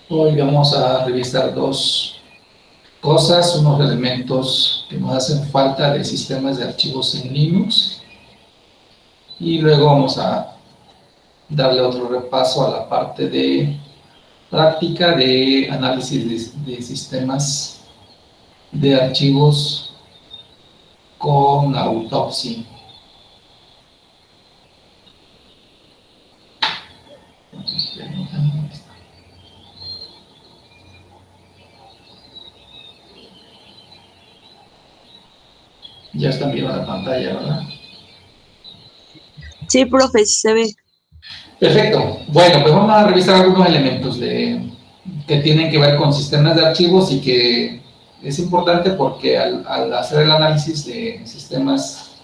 Hoy vamos a revisar dos cosas, unos elementos que nos hacen falta de sistemas de archivos en Linux, y luego vamos a darle otro repaso a la parte de práctica de análisis de sistemas de archivos con Autopsy. Ya están viendo la pantalla, ¿verdad? Sí, profe, se ve. Perfecto. Bueno, pues vamos a revisar algunos elementos que tienen que ver con sistemas de archivos y que es importante porque al hacer el análisis de sistemas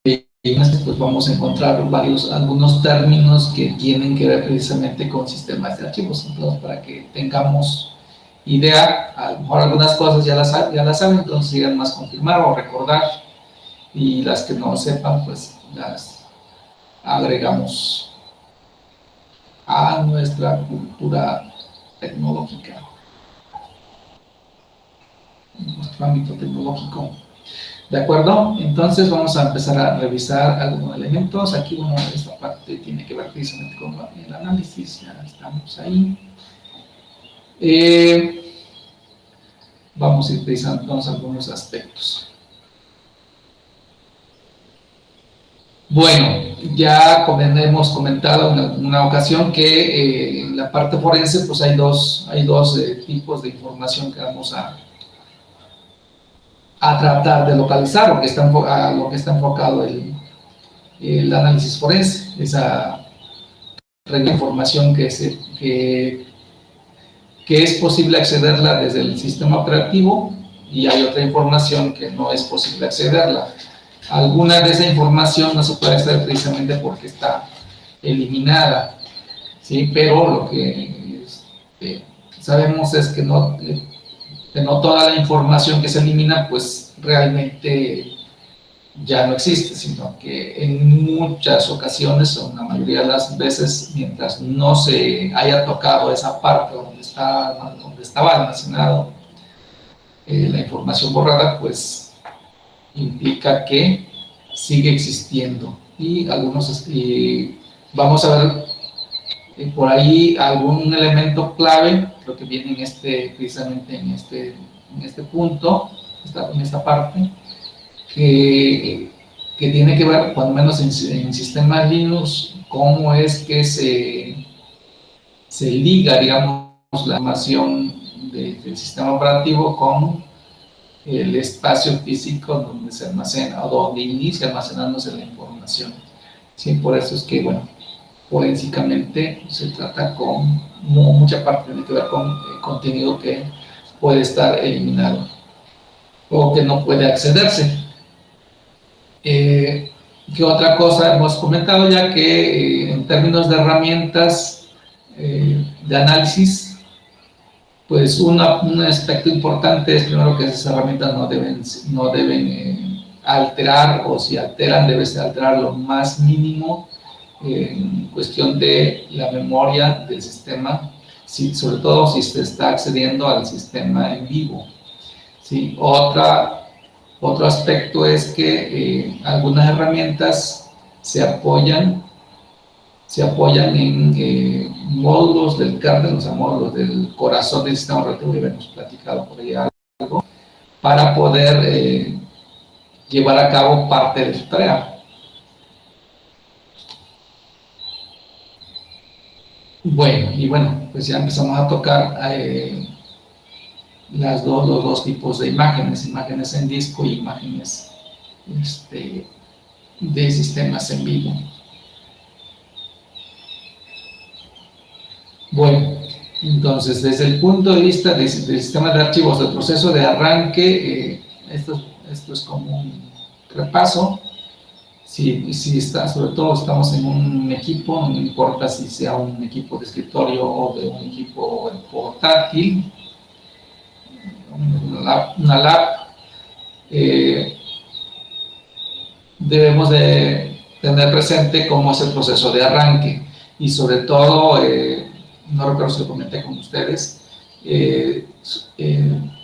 pues vamos a encontrar algunos términos que tienen que ver precisamente con sistemas de archivos. Entonces, para que tengamos idea, a lo mejor algunas cosas ya las saben, entonces sigan más confirmar o recordar, y las que no sepan, pues las agregamos a nuestra cultura tecnológica, nuestro ámbito tecnológico. ¿De acuerdo? Entonces vamos a empezar a revisar algunos elementos. Aquí, bueno, esta parte tiene que ver precisamente con el análisis, ya estamos ahí. Vamos a ir revisando algunos aspectos. Bueno, ya hemos comentado en una ocasión que en la parte forense pues hay dos tipos de información que vamos a tratar de localizar, lo que está enfocado el análisis forense, esa información que es posible accederla desde el sistema operativo, y hay otra información que no es posible accederla. Alguna de esa información no se puede acceder precisamente porque está eliminada, ¿sí? Pero lo que sabemos es que no toda la información que se elimina pues realmente ya no existe, sino que en muchas ocasiones, o la mayoría de las veces, mientras no se haya tocado esa parte donde estaba almacenado la información borrada, pues implica que sigue existiendo. Y vamos a ver por ahí algún elemento clave, creo que viene precisamente en este punto, en esta parte, que tiene que ver, cuando menos en sistemas Linux, cómo es que se liga, digamos, la información del sistema operativo con el espacio físico donde se almacena, o donde inicia almacenándose la información. Sí, por eso es que, bueno, forensicamente se trata con mucha parte, tiene que ver con contenido que puede estar eliminado o que no puede accederse. ¿Qué otra cosa hemos comentado ya? Que en términos de herramientas de análisis, pues un aspecto importante es primero que esas herramientas no deben alterar, o si alteran, debe alterar lo más mínimo en cuestión de la memoria del sistema, sobre todo si se está accediendo al sistema en vivo, ¿sí? Otro aspecto es que algunas herramientas se apoyan en módulos del kernel, o sea, módulos del corazón del sistema operativo, que hemos platicado por ahí algo, para poder llevar a cabo parte de su tarea. Bueno, pues ya empezamos a tocar los dos tipos de imágenes en disco y imágenes de sistemas en vivo. Bueno, entonces, desde el punto de vista del sistema de archivos, del proceso de arranque, esto es como un repaso. Sobre todo estamos en un equipo, no importa si sea un equipo de escritorio o de un equipo portátil, una lab, debemos de tener presente cómo es el proceso de arranque y sobre todo, no recuerdo si lo comenté con ustedes,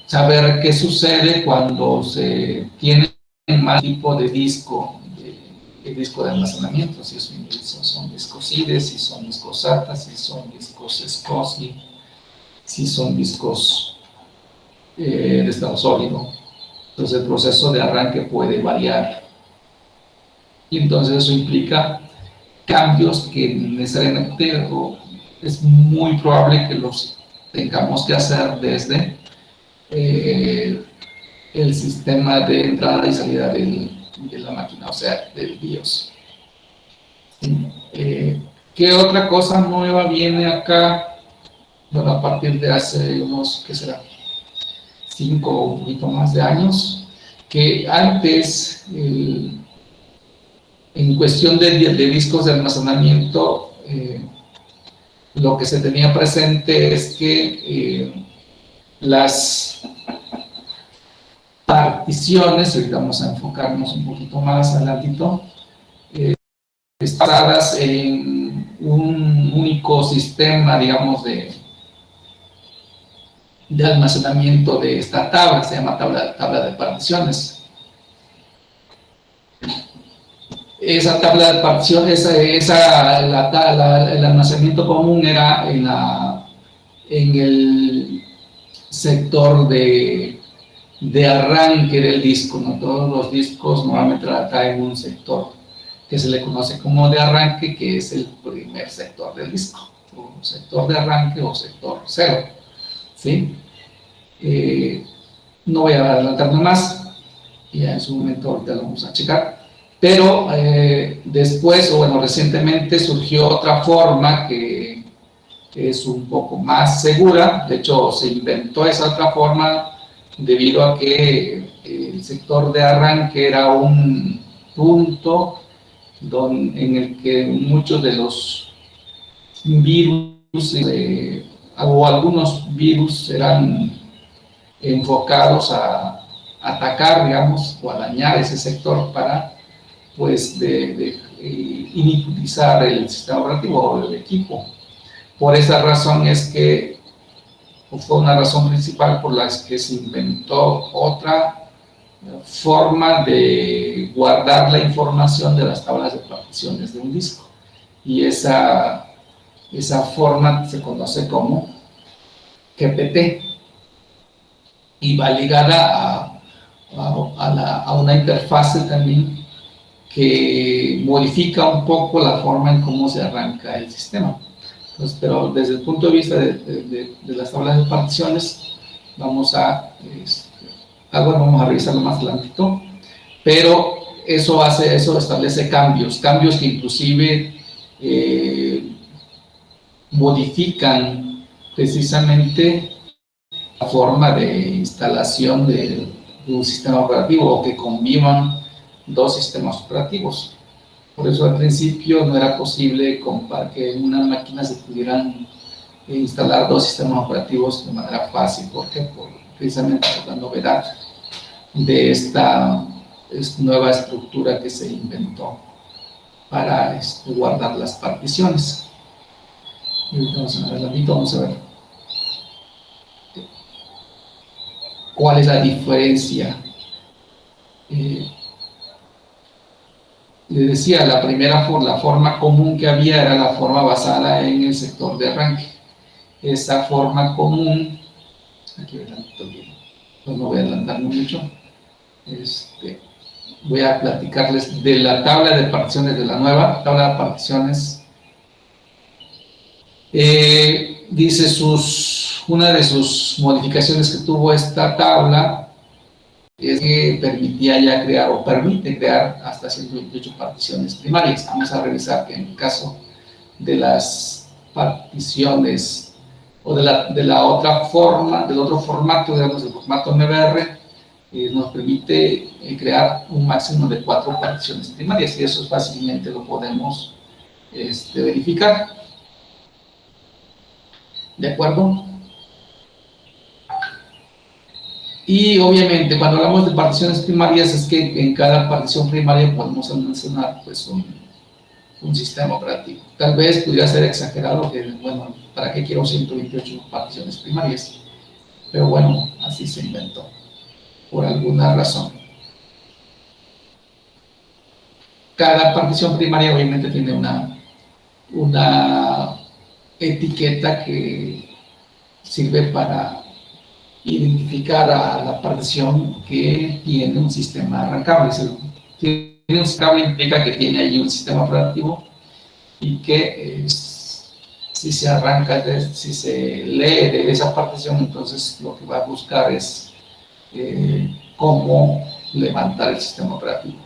saber qué sucede cuando se tiene más tipo de disco, el disco de almacenamiento, si son discos IDE, si son discos SATA, si son discos SCSI, si son discos de estado sólido. Entonces el proceso de arranque puede variar y entonces eso implica cambios que necesariamente es muy probable que los tengamos que hacer desde el sistema de entrada y salida de la máquina, o sea, del BIOS. ¿Qué otra cosa nueva viene acá? Bueno, a partir de hace unos, ¿qué será? 5 o un poquito más de años, que antes, en cuestión de discos de almacenamiento, lo que se tenía presente es que las particiones, ahorita vamos a enfocarnos un poquito más adelantito, basadas en un único sistema, digamos, de almacenamiento de esta tabla, se llama tabla de particiones. Esa tabla de particiones, el almacenamiento común era en el sector de arranque del disco, ¿no? Todos los discos normalmente traen un sector que se le conoce como de arranque, que es el primer sector del disco, o sector de arranque o sector cero, ¿sí? No voy a adelantarme más, ya en su momento ahorita lo vamos a checar, pero después, o bueno, recientemente surgió otra forma que es un poco más segura. De hecho se inventó esa otra forma debido a que el sector de arranque era un punto en el que muchos de los virus o algunos virus eran enfocados a atacar, digamos, o a dañar ese sector para, pues, inutilizar el sistema operativo o el equipo. Por esa razón es que fue una razón principal por la que se inventó otra forma de guardar la información de las tablas de particiones de un disco. Y esa forma se conoce como GPT y va ligada a una interfase también que modifica un poco la forma en cómo se arranca el sistema. Entonces, pero desde el punto de vista de las tablas de particiones, vamos a revisarlo más adelantito, pero eso establece cambios que inclusive modifican precisamente la forma de instalación de un sistema operativo o que convivan dos sistemas operativos. Por eso al principio no era posible que en una máquina se pudieran instalar dos sistemas operativos de manera fácil. ¿Por qué? Precisamente por la novedad de esta nueva estructura que se inventó para guardar las particiones. Y ahorita vamos a ver cuál es la diferencia. Les decía, la forma común que había era la forma basada en el sector de arranque. Esa forma común, aquí adelanto bien, pues no voy a adelantarme mucho, voy a platicarles de la tabla de particiones, de la nueva tabla de particiones. Dice una de sus modificaciones que tuvo esta tabla es que permitía ya crear, o permite crear, hasta 128 particiones primarias. Vamos a revisar que en el caso de las particiones o de la otra forma, del otro formato, digamos, el formato MBR, nos permite crear un máximo de 4 particiones primarias, y eso fácilmente lo podemos verificar. ¿De acuerdo? Y obviamente cuando hablamos de particiones primarias es que en cada partición primaria podemos almacenar pues un sistema operativo. Tal vez pudiera ser exagerado, que, bueno, ¿para qué quiero 128 particiones primarias? Pero bueno, así se inventó, por alguna razón. Cada partición primaria obviamente tiene una etiqueta que sirve para identificar a la partición que tiene un sistema arrancable. Tiene un sistema implica que tiene ahí un sistema operativo y que si se arranca, si se lee de esa partición, entonces lo que va a buscar es cómo levantar el sistema operativo.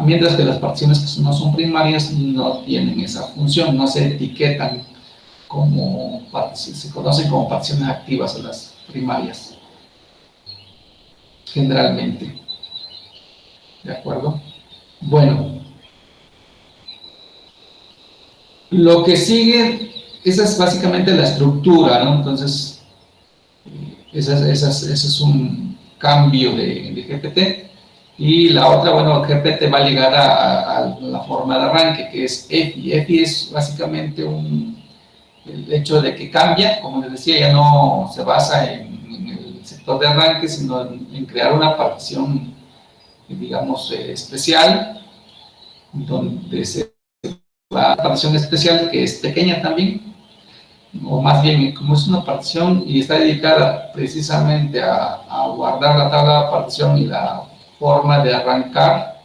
Mientras que las particiones que no son primarias no tienen esa función, no se etiquetan como particiones, se conocen como particiones activas a las primarias, generalmente. ¿De acuerdo? Bueno, lo que sigue, esa es básicamente la estructura, ¿no? Entonces, ese es un cambio de GPT. Y la otra, bueno, GPT va ligada a la forma de arranque, que es EFI. EFI es básicamente el hecho de que cambia, como les decía, ya no se basa en el sector de arranque, sino en crear una partición, digamos, especial, donde se va a una partición especial que es pequeña también, o más bien, como es una partición y está dedicada precisamente a guardar la tabla de partición y la forma de arrancar,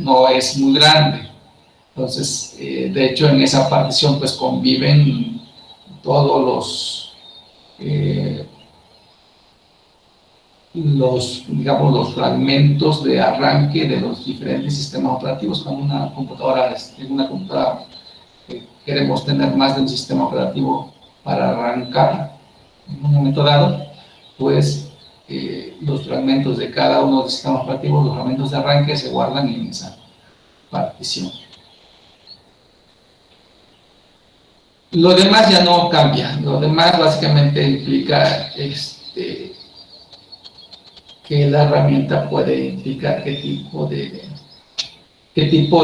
no es muy grande. Entonces, de hecho, en esa partición pues conviven todos digamos, los fragmentos de arranque de los diferentes sistemas operativos. Cuando en una computadora queremos tener más de un sistema operativo para arrancar en un momento dado, pues los fragmentos de cada uno de los sistemas operativos, los fragmentos de arranque se guardan en esa partición. Lo demás ya no cambia, lo demás básicamente implica que la herramienta puede identificar qué tipo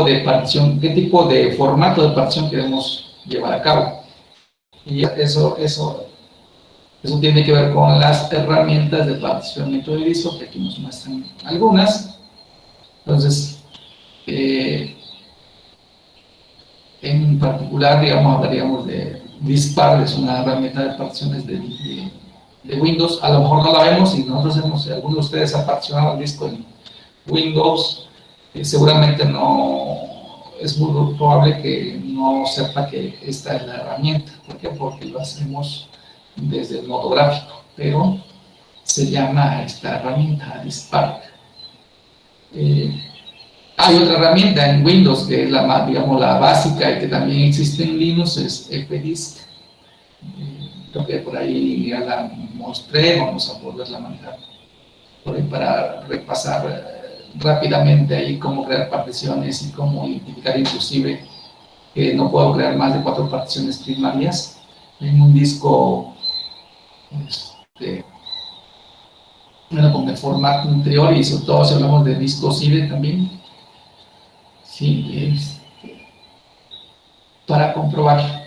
de partición, qué tipo de formato de partición queremos llevar a cabo. Y eso tiene que ver con las herramientas de particionamiento de disco, que aquí nos muestran algunas. Entonces, en particular, digamos, hablaríamos de Diskpart, es una herramienta de particiones de Windows. A lo mejor no la vemos y nosotros algunos de ustedes han particionado el disco en Windows, seguramente no, es muy probable que no sepa que esta es la herramienta. ¿Por qué? Porque lo hacemos desde el modo gráfico, pero se llama esta herramienta Diskpart. Hay otra herramienta en Windows que es la, digamos, la básica y que también existe en Linux, es FDisk. Creo que por ahí ya la mostré, vamos a volverla a manejar por ahí para repasar rápidamente ahí cómo crear particiones y cómo identificar inclusive que no puedo crear más de 4 particiones primarias en un disco, bueno, con el formato anterior, y sobre todo si hablamos de discos IDE también. Sí, para comprobar.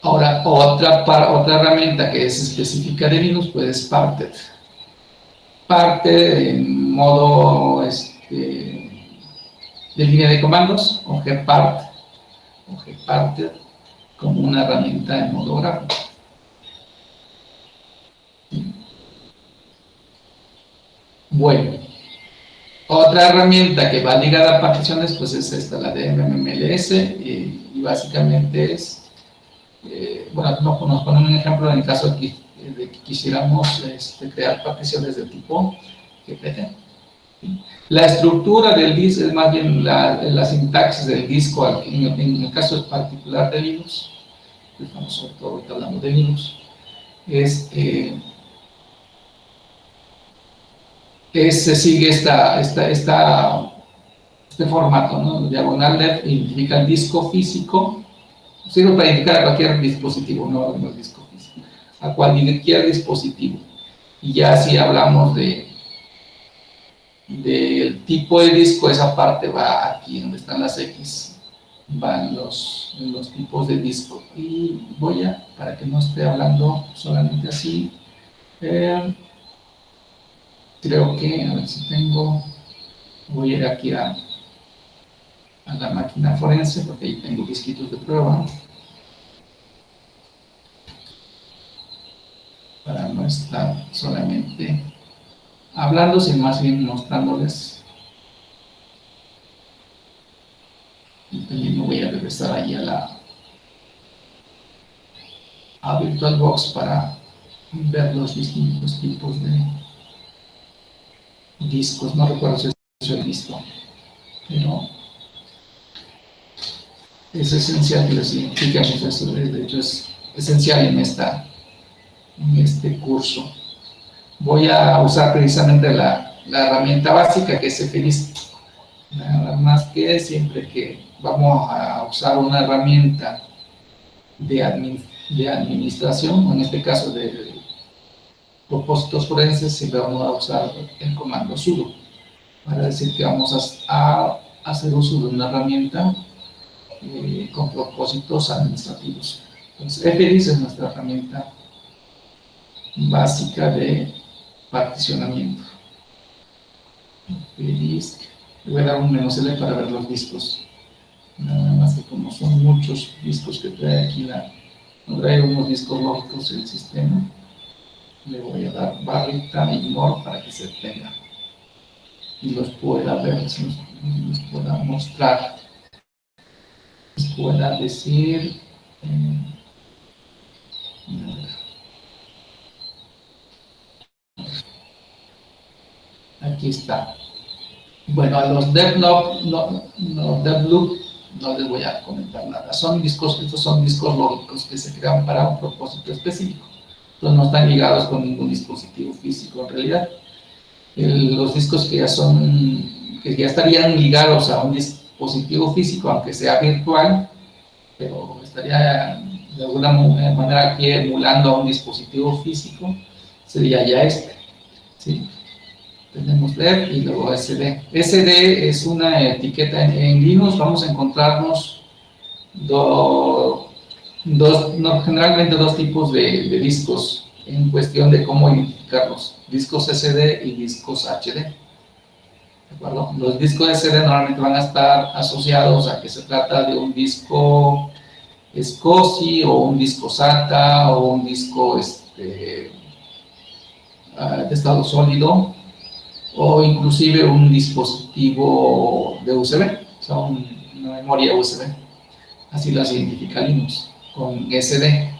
Ahora, otra herramienta que es específica de Linux, pues es Parted. Parted en modo de línea de comandos, o Gpart, o Gparted, como una herramienta en modo gráfico. Bueno. Otra herramienta que va ligada a particiones, pues es esta, la de MMLS, y básicamente es, bueno, nos ponen un ejemplo en el caso de que quisiéramos crear particiones de tipo GPT. La estructura del disco es más bien la sintaxis del disco, en el caso particular de Linux, estamos sobre todo ahorita hablando de Linux, se sigue este formato, ¿no? Diagonal left identifica el disco físico, sirve para indicar a cualquier dispositivo, no el disco físico, a cualquier dispositivo. Y ya si hablamos de, digamos, este formato, ¿no? Diagonal left identifica el disco físico, sirve para indicar a cualquier dispositivo, no el disco físico. A cualquier dispositivo. Y ya si hablamos de, digamos, este formato, ¿no? Diagonal left identifica el disco físico, sirve para indicar a cualquier dispositivo. del tipo de disco, esa parte va aquí donde están las X, van los tipos de disco. Y voy a, para que no esté hablando solamente así, creo que, a ver si tengo, voy a ir aquí a la máquina forense, porque ahí tengo disquitos de prueba, para no estar solamente hablando, sino más bien mostrándoles. Y también me voy a regresar ahí a VirtualBox para ver los distintos tipos de discos. No recuerdo si eso he visto, pero es esencial que les identifiquemos eso. De hecho, es esencial en este curso. Voy a usar precisamente la herramienta básica, que es FDISC. Nada más que siempre que vamos a usar una herramienta de administración, en este caso de propósitos forenses, siempre vamos a usar el comando sudo para decir que vamos a hacer uso de una herramienta con propósitos administrativos. Entonces, FDISC es nuestra herramienta básica de particionamiento. FDISC. Le voy a dar un menú L para ver los discos. Nada más que como son muchos discos que trae aquí no trae unos discos lógicos el sistema, le voy a dar barrita ignore para que se tenga y los pueda ver, los pueda mostrar, les pueda decir. Aquí está. Bueno, a los devloop no les voy a comentar nada. Estos son discos lógicos que se crean para un propósito específico. Entonces no están ligados con ningún dispositivo físico en realidad. Los discos que ya estarían ligados a un dispositivo físico, aunque sea virtual, pero estaría de alguna manera aquí emulando a un dispositivo físico, sería ya ¿sí? Tenemos dev y luego SD. SD es una etiqueta en Linux. Vamos a encontrarnos generalmente dos tipos de discos en cuestión de cómo identificarlos: discos SD y discos HD. ¿De acuerdo? Los discos SD normalmente van a estar asociados a que se trata de un disco SCSI o un disco SATA o un disco de estado sólido, o inclusive un dispositivo de USB, o sea, una memoria USB. Así las identifica Linux, con SD.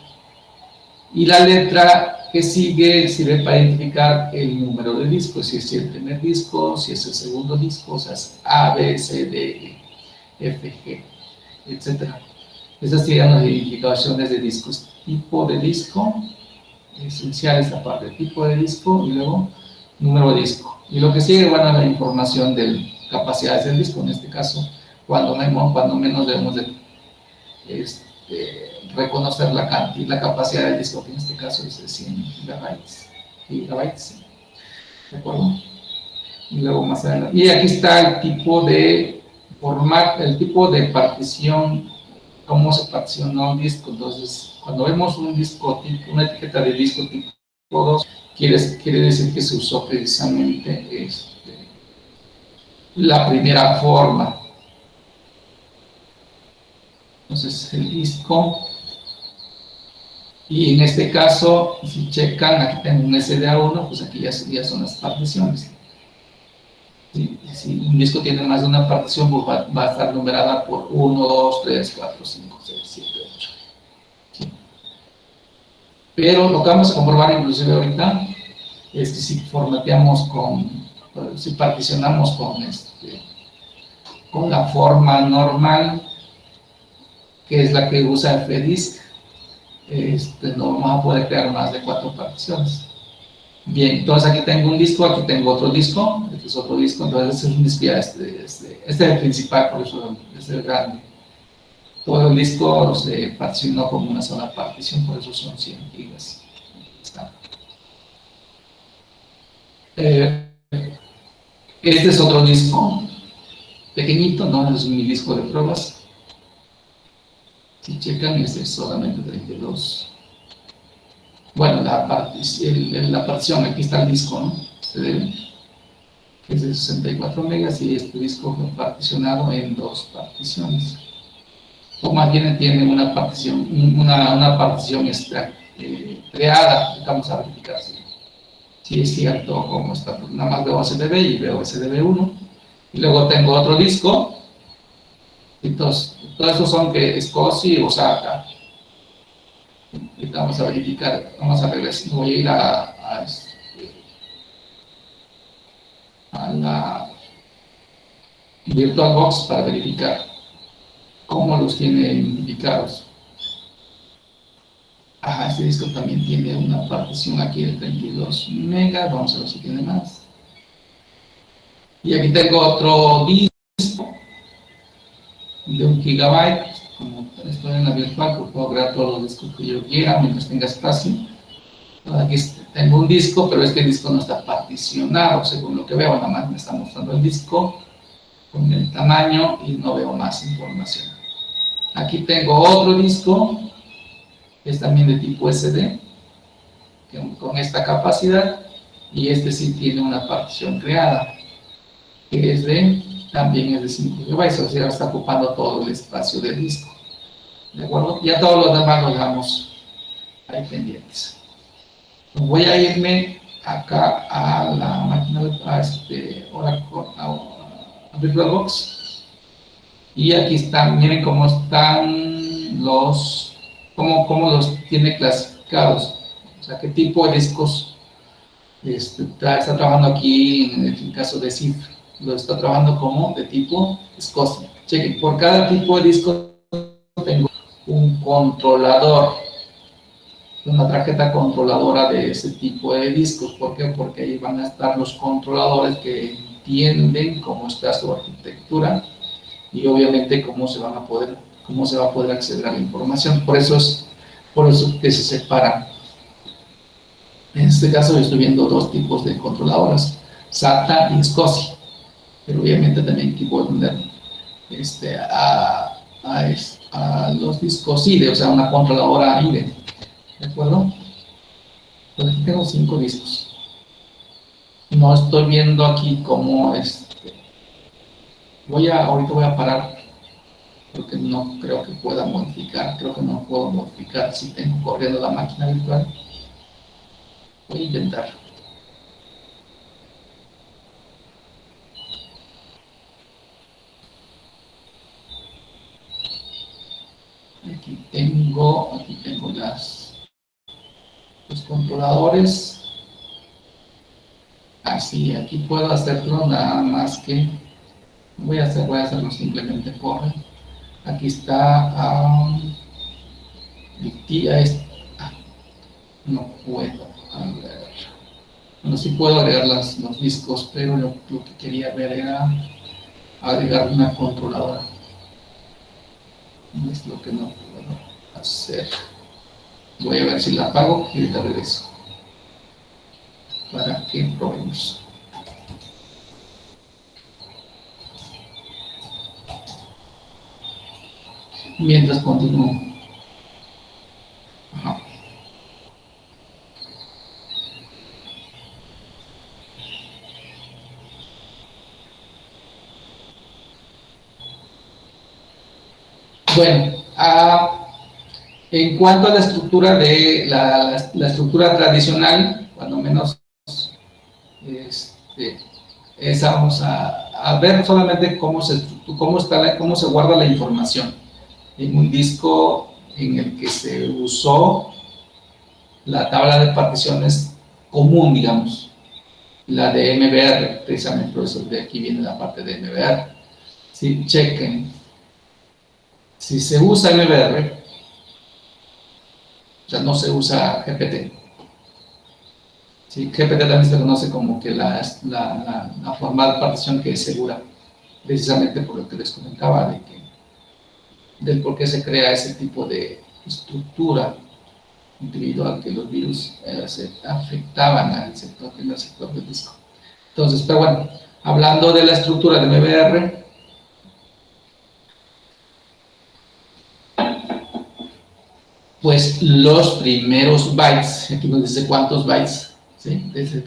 Y la letra que sigue sirve para identificar el número de disco, si es el primer disco, si es el segundo disco, o sea, es A, B, C, D, E, F, G, etc. Esas serían las identificaciones de discos. Tipo de disco, esencial esta parte, tipo de disco y luego número de disco. Y lo que sigue, bueno, la información de capacidades del disco, en este caso, cuando menos debemos de reconocer la capacidad del disco, que en este caso es de 100 gigabytes, ¿de acuerdo? Y luego más adelante. Y aquí está el tipo de formato, el tipo de partición, cómo se particionó un disco. Entonces, cuando vemos un disco, una etiqueta de disco tipo 2, quiere decir que se usó precisamente la primera forma. Entonces, el disco, y en este caso, si checan, aquí tengo un SDA1, pues aquí ya son las particiones. Si un disco tiene más de una partición, pues va a estar numerada por 1, 2, 3, 4, 5, 6, 7, 8. ¿Sí? Pero lo que vamos a comprobar inclusive ahorita es que si formateamos si particionamos con la forma normal, que es la que usa FDISC, no vamos a poder crear más de 4 particiones. Bien, entonces aquí tengo un disco, aquí tengo otro disco, este es otro disco, entonces este es un disco ya, este es el principal, por eso es el grande. Todo el disco se particionó como una sola partición, por eso son 100 gigas. Este es otro disco pequeñito, ¿no? Es mi disco de pruebas. Si checan, este es solamente 32. Bueno, la partición, aquí está el disco, ¿no? Se debe, que es de 64 megas y este disco fue particionado en dos particiones. O más bien tiene una partición, una partición creada. Vamos a verificar si es cierto cómo está. Pues nada más veo SDB y veo SDB1. Y luego tengo otro disco. Entonces, todos estos son que SCSI o SATA. Ahorita vamos a verificar, vamos a regresar. Voy a ir a la VirtualBox para verificar cómo los tiene identificados. Este disco también tiene una partición aquí de 32 megas, vamos a ver si tiene más. Y aquí tengo otro disco de 1 gigabyte, como estoy en la virtual, pues puedo crear todos los discos que yo quiera mientras tenga espacio. Aquí tengo un disco, pero este disco no está particionado, según lo que veo, nada más me está mostrando el disco con el tamaño y no veo más información. Aquí tengo otro disco, que es también de tipo SD, con esta capacidad, y este sí tiene una partición creada, que es también es de 5 GB, o sea, está ocupando todo el espacio del disco. ¿De acuerdo? Ya todos los demás los dejamos ahí pendientes. Voy a irme acá a la máquina, a VirtualBox, y aquí están, miren cómo están cómo los tiene clasificados, o sea, qué tipo de discos está trabajando aquí. En el caso de CIF, lo está trabajando como de tipo SCSI. Chequen, por cada tipo de disco tengo un controlador, una tarjeta controladora de ese tipo de discos. ¿Por qué? Porque ahí van a estar los controladores que entienden cómo está su arquitectura y obviamente cómo se va a poder acceder a la información. Por eso que se separan. En este caso yo estoy viendo dos tipos de controladoras, SATA y SCSI, pero obviamente también aquí puedo poner a los discos IDE, o sea, una controladora IDE, ¿de acuerdo? Pues aquí tengo 5 discos. No estoy viendo aquí cómo ahorita voy a parar, porque no creo que pueda modificar, creo que no puedo modificar si tengo corriendo la máquina virtual. Voy a intentar. Aquí tengo los controladores. Así, aquí puedo hacerlo, nada más que voy a hacerlo simplemente por aquí está. No puedo, a ver. Bueno, sí puedo agregar los discos, pero lo que quería ver era agregar una controladora. Es lo que no puedo hacer. Voy a ver si la apago y ahorita regreso para que probemos. Mientras continúo. Ajá. Bueno, en cuanto a la estructura de la estructura tradicional, cuando menos vamos a ver solamente cómo se guarda la información en un disco en el que se usó la tabla de particiones común, digamos, la de MBR, precisamente por eso de aquí viene la parte de MBR. ¿Sí? Chequen, si se usa MBR, o sea, no se usa GPT. ¿Sí? GPT también se conoce como que la forma de partición que es segura, precisamente por lo que les comentaba del por qué se crea ese tipo de estructura individual, que los virus se afectaban al sector del disco. Entonces, pero bueno, Hablando de la estructura de MBR, pues los primeros bytes, aquí nos dice cuántos bytes, ¿sí? Desde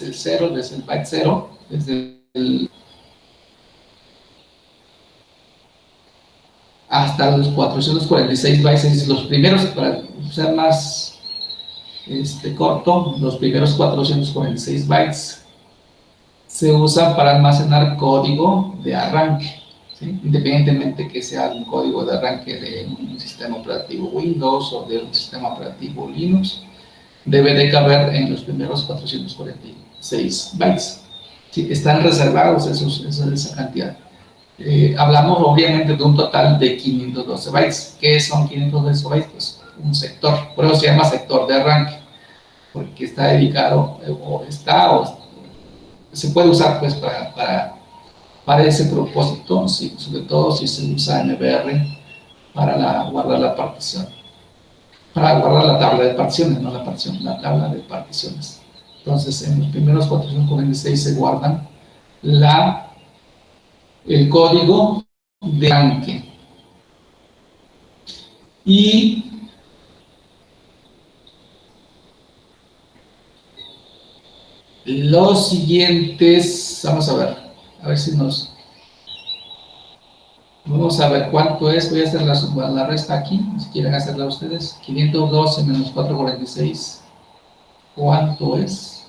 el 0, desde el byte 0, desde el hasta los 446 bytes, es los primeros, para ser más corto, los primeros 446 bytes se usan para almacenar código de arranque, ¿sí? Independientemente que sea un código de arranque de un sistema operativo Windows o de un sistema operativo Linux, debe de caber en los primeros 446 bytes. ¿Sí? Están reservados esa cantidad. Hablamos obviamente de un total de 512 bytes. ¿Qué son 512 bytes? Pues un sector, por eso se llama sector de arranque, porque está dedicado o se puede usar pues para ese propósito, sí, sobre todo si se usa MBR para guardar la partición, para guardar la tabla de particiones, no la partición, la tabla de particiones. Entonces, en los primeros 446 se guardan el código de arranque. Y los siguientes, vamos a ver si vamos a ver cuánto es, voy a hacer la resta aquí, si quieren hacerla ustedes, 512 menos 446, ¿cuánto es?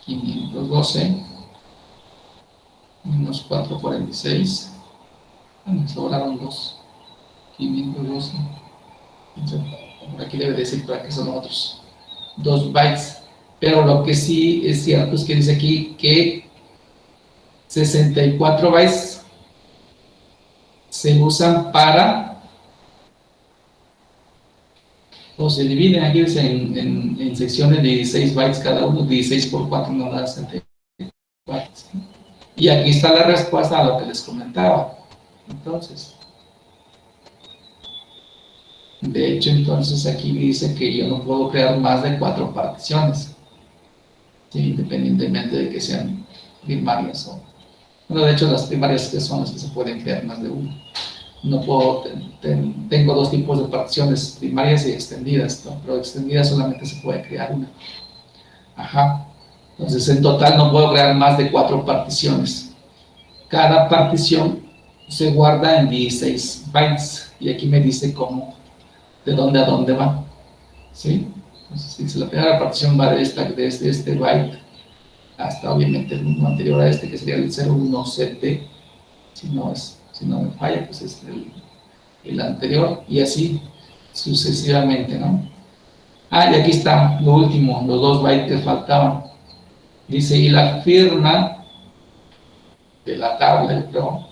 512 menos 446, me sobraron 2, 512, por aquí debe decir para qué son otros 2 bytes, pero lo que sí es cierto es que dice aquí que 64 bytes se usan o se dividen aquí en secciones de 16 bytes cada uno, 16 por 4 nos da 64. Y aquí está la respuesta a lo que les comentaba. Entonces, de hecho, entonces aquí dice que yo no puedo crear más de 4 particiones, ¿sí? Independientemente de que sean primarias o... Bueno, de hecho, las primarias que son las que se pueden crear más de uno. No puedo, tengo 2 tipos de particiones, primarias y extendidas, ¿no? Pero extendidas solamente se puede crear una. Ajá. Entonces, en total no puedo crear más de 4 particiones. Cada partición se guarda en 16 bytes, y aquí me dice cómo, de dónde a dónde va, ¿sí? Entonces, si la primera partición va desde este byte hasta, obviamente, el uno anterior a este, que sería el 01CT, si no me falla, pues es el anterior, y así sucesivamente, ¿no? Ah, y aquí está lo último, los 2 bytes que faltaban. Dice, y la firma de la tabla, yo creo,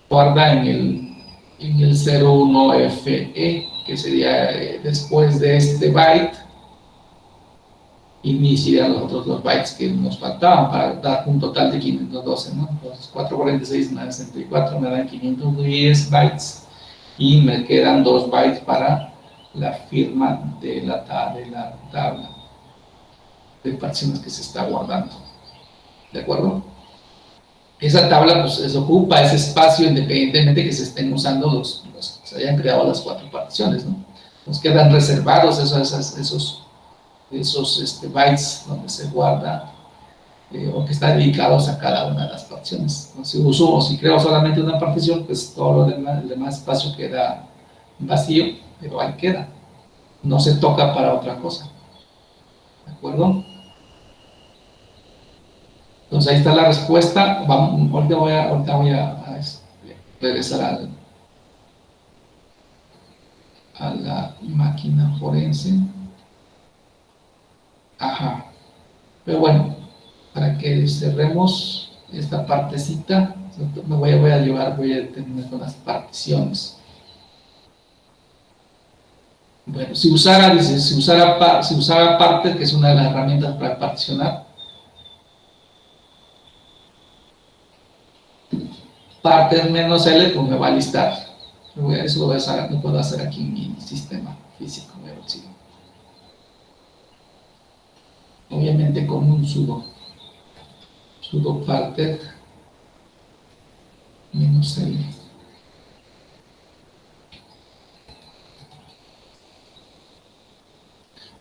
guarda en el 01FE, que sería después de este byte, iniciarían los otros 2 bytes que nos faltaban para dar un total de 512, ¿no? Entonces, 446 más 64 me dan 510 bytes, y me quedan 2 bytes para la firma de la tabla de particiones que se está guardando. ¿De acuerdo? Esa tabla pues ocupa ese espacio independientemente que se estén usando se hayan creado las 4 particiones, ¿no? Nos quedan reservados esos bytes donde se guarda o que están dedicados a cada una de las particiones. Si creo solamente una partición, pues todo el demás espacio queda vacío, pero ahí queda, no se toca para otra cosa. ¿De acuerdo? Entonces ahí está la respuesta. Ahorita voy a regresar a la máquina forense. Ajá. Pero bueno, para que cerremos esta partecita, voy a terminar con las particiones. Bueno, si usara partes, que es una de las herramientas para particionar, partes menos L, pues me va a listar. Eso lo puedo hacer aquí en mi sistema. físico reversible. Obviamente con un sudo parted menos L.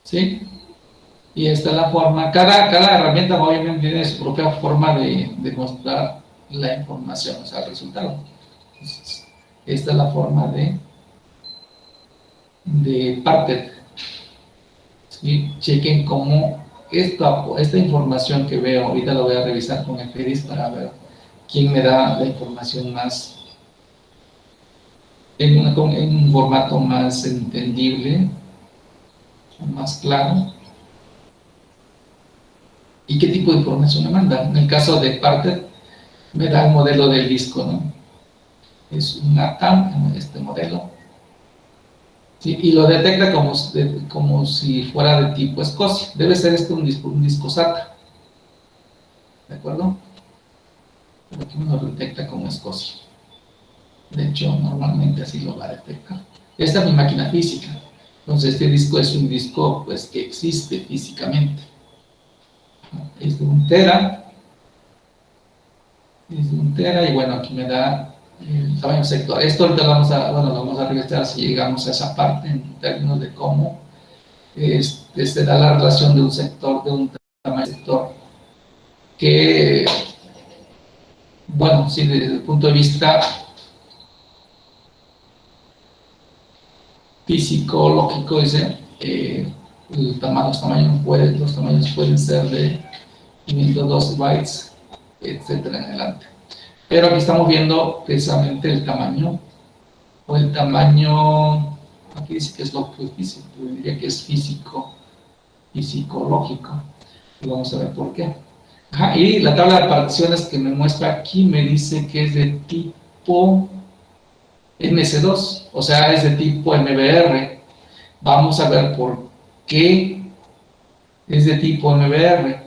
¿Sí? Y esta es la forma, cada herramienta obviamente tiene su propia forma de mostrar la información, o sea, el resultado. Entonces, esta es la forma de parted. ¿Sí? Chequen cómo esta información que veo, ahorita lo voy a revisar con el FEDIS para ver quién me da la información más en un formato más entendible, más claro. ¿Y qué tipo de información me manda? En el caso de Parted, me da el modelo del disco, ¿no? Es un ATAM, este modelo. ¿Sí? Y lo detecta como si fuera de tipo Escocia. Debe ser un disco SATA. ¿De acuerdo? Pero aquí me lo detecta como Escocia. De hecho, normalmente así lo va a detectar. Esta es mi máquina física. Entonces, este disco es un disco pues, que existe físicamente. Es de 1 tera. Es de 1 tera y bueno, aquí me da el tamaño sector. Esto ahorita lo vamos a revisar si llegamos a esa parte en términos de cómo se da la relación de un sector, de un tamaño sector, que, bueno, sí, desde el punto de vista físico, lógico, dice, los tamaños pueden ser de 512 bytes, etcétera, en adelante. Pero aquí estamos viendo precisamente el tamaño, o el tamaño, aquí dice que es lógico físico, yo diría que es físico-lógico. Y vamos a ver por qué. Ajá, y la tabla de particiones que me muestra aquí me dice que es de tipo MS2, o sea, es de tipo MBR. Vamos a ver por qué es de tipo MBR.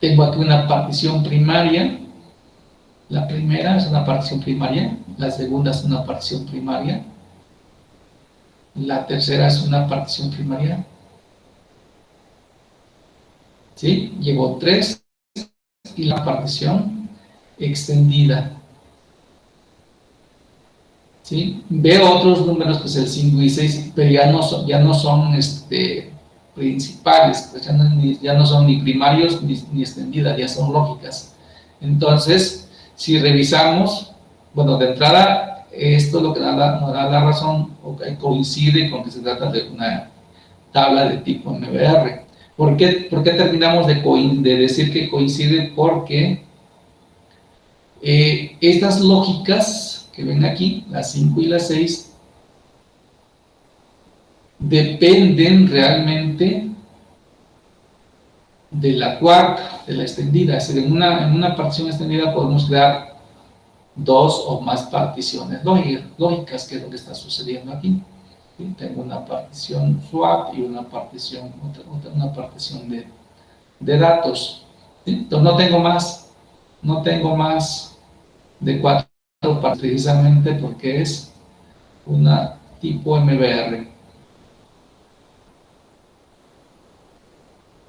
Tengo aquí una partición primaria. La primera es una partición primaria, la segunda es una partición primaria, la tercera es una partición primaria. ¿Sí? Llevo 3 y la partición extendida. ¿Sí? Veo otros números, pues el 5 y 6, pero ya no son principales, pues ya no son ni primarios ni extendidas, ya son lógicas. Entonces, si revisamos, bueno, de entrada, esto es lo que nos da la razón, okay, coincide con que se trata de una tabla de tipo MBR. ¿Por qué terminamos de decir que coincide? Porque estas lógicas que ven aquí, las 5 y las 6, dependen realmente de la cuarta, de la extendida. Es decir, en una partición extendida podemos crear 2 o más particiones lógicas, que es lo que está sucediendo aquí. ¿Sí? Tengo una partición swap y una partición de datos. ¿Sí? Entonces no tengo más de 4 particiones, precisamente porque es una tipo MBR.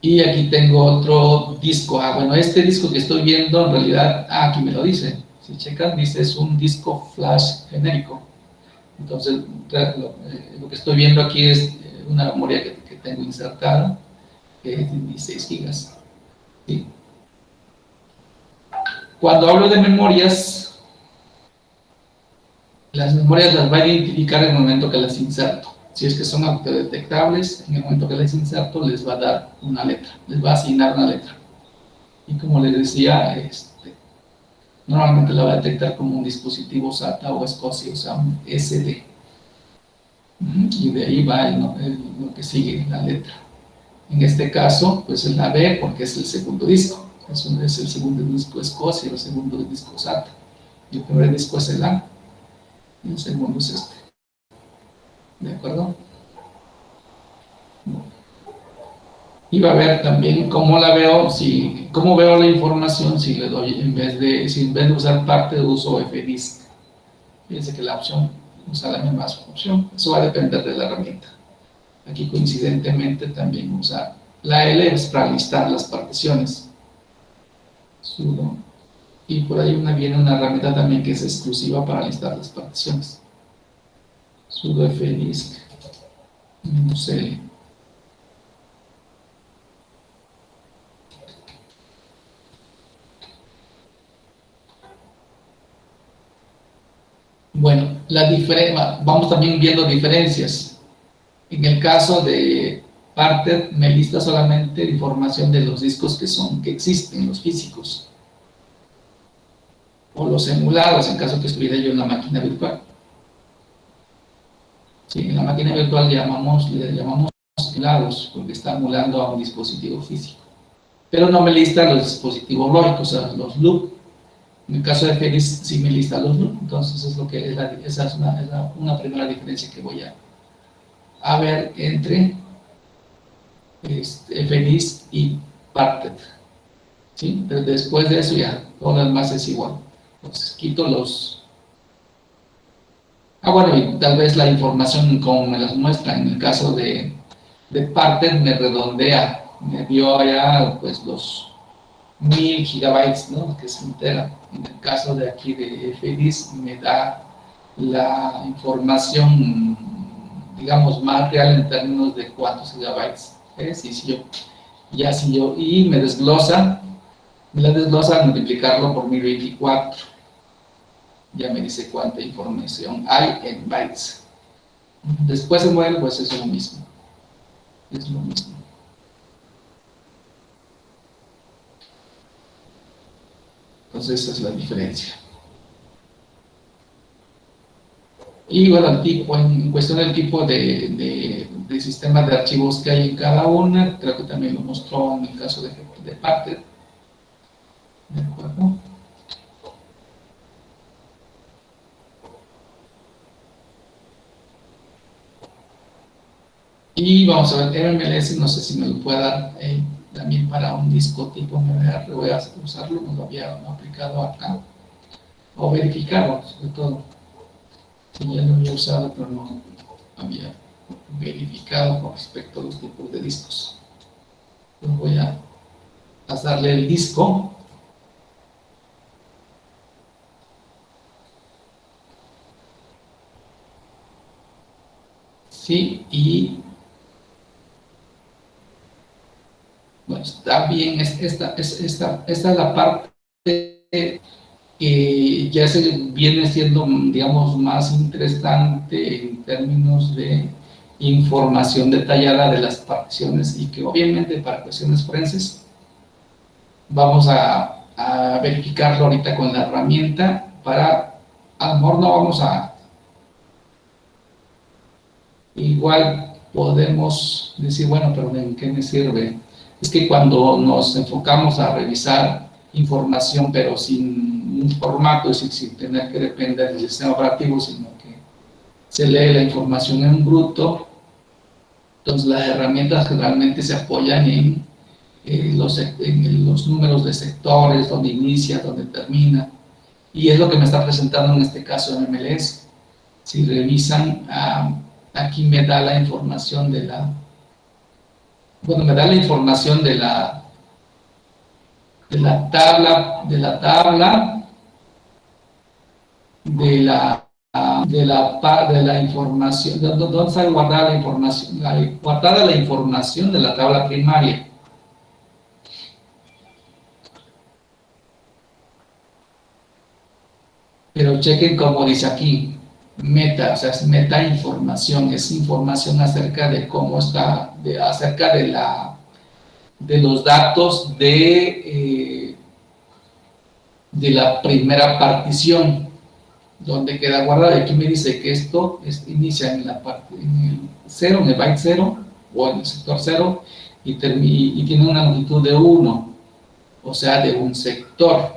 Y aquí tengo otro disco. Bueno, este disco que estoy viendo en realidad, aquí me lo dice. Si checan, dice es un disco flash genérico. Entonces, lo que estoy viendo aquí es una memoria que tengo insertada, que es de 16 gigas. ¿Sí? Cuando hablo de memorias, las memorias las va a identificar en el momento que las inserto. Si es que son autodetectables, en el momento que las inserto les va a dar una letra, les va a asignar una letra. Y como les decía, normalmente la va a detectar como un dispositivo SATA o SCSI, o sea, un SD. Y de ahí va lo que sigue, la letra. En este caso, pues es la B porque es el segundo disco. Es el segundo disco SCSI, el segundo disco SATA. El primer disco es el A, y el segundo es este. ¿De acuerdo? Y va a ver también cómo la veo, cómo veo la información si le doy, en vez de usar parte, uso FDISC. Fíjense que la opción usa la misma opción. Eso va a depender de la herramienta. Aquí coincidentemente también usa la L es para listar las particiones. Sudo. Y por ahí viene una herramienta también que es exclusiva para listar las particiones. Sudo fdisk -l. Bueno, vamos también viendo diferencias. En el caso de Parted me lista solamente información de los discos que existen, los físicos, o los emulados, en caso que estuviera yo en la máquina virtual. Sí, en la máquina virtual le llamamos emulados, porque está emulando a un dispositivo físico. Pero no me lista los dispositivos lógicos, o sea, los loop. En el caso de FDIS sí me lista los loop, entonces esa es una primera diferencia que voy a ver entre FDIS y Parted. ¿Sí? Pero después de eso ya todo lo demás es igual. Entonces quito los... bueno, y tal vez la información como me las muestra en el caso de Parted me redondea, me dio allá pues los 1000 gigabytes, ¿no? Que se entera. En el caso de aquí de FDIS me da la información, digamos, más real en términos de cuántos gigabytes es, y me desglosa, al multiplicarlo por 1024. Ya me dice cuánta información hay en bytes. Después se mueve, pues es lo mismo. Es lo mismo. Entonces esa es la diferencia. Y bueno, el tipo, en cuestión del tipo de sistemas de archivos que hay en cada una, creo que también lo mostró en el caso de Parted. ¿De acuerdo? Y vamos a ver, MMLS, no sé si me lo puede dar también para un disco tipo MMR, voy a usarlo, no lo había aplicado acá, o verificarlo, sobre todo. Sí, ya lo había usado, pero no había verificado con respecto a los tipos de discos. Entonces voy a pasarle el disco. Sí, y bueno, está bien, esta es la parte que ya viene siendo, digamos, más interesante en términos de información detallada de las particiones, y que obviamente para cuestiones forenses vamos a verificarlo ahorita con la herramienta. A lo mejor no vamos igual podemos decir, bueno, pero ¿en qué me sirve? Es que cuando nos enfocamos a revisar información, pero sin un formato, sin tener que depender del sistema operativo, sino que se lee la información en bruto, entonces las herramientas generalmente se apoyan en los números de sectores, donde inicia, donde termina, y es lo que me está presentando en este caso en MLS. Si revisan, aquí me da la información me da la información de la tabla, de la información, ¿dónde está guardada la información? Guardada la información de la tabla primaria. Pero chequen como dice aquí, meta, o sea, es meta información, es información acerca de cómo está, acerca de los datos de la primera partición, donde queda guardado. Y aquí me dice que esto inicia en el 0, en el byte 0, o en el sector 0, y tiene una longitud de 1, o sea, de un sector.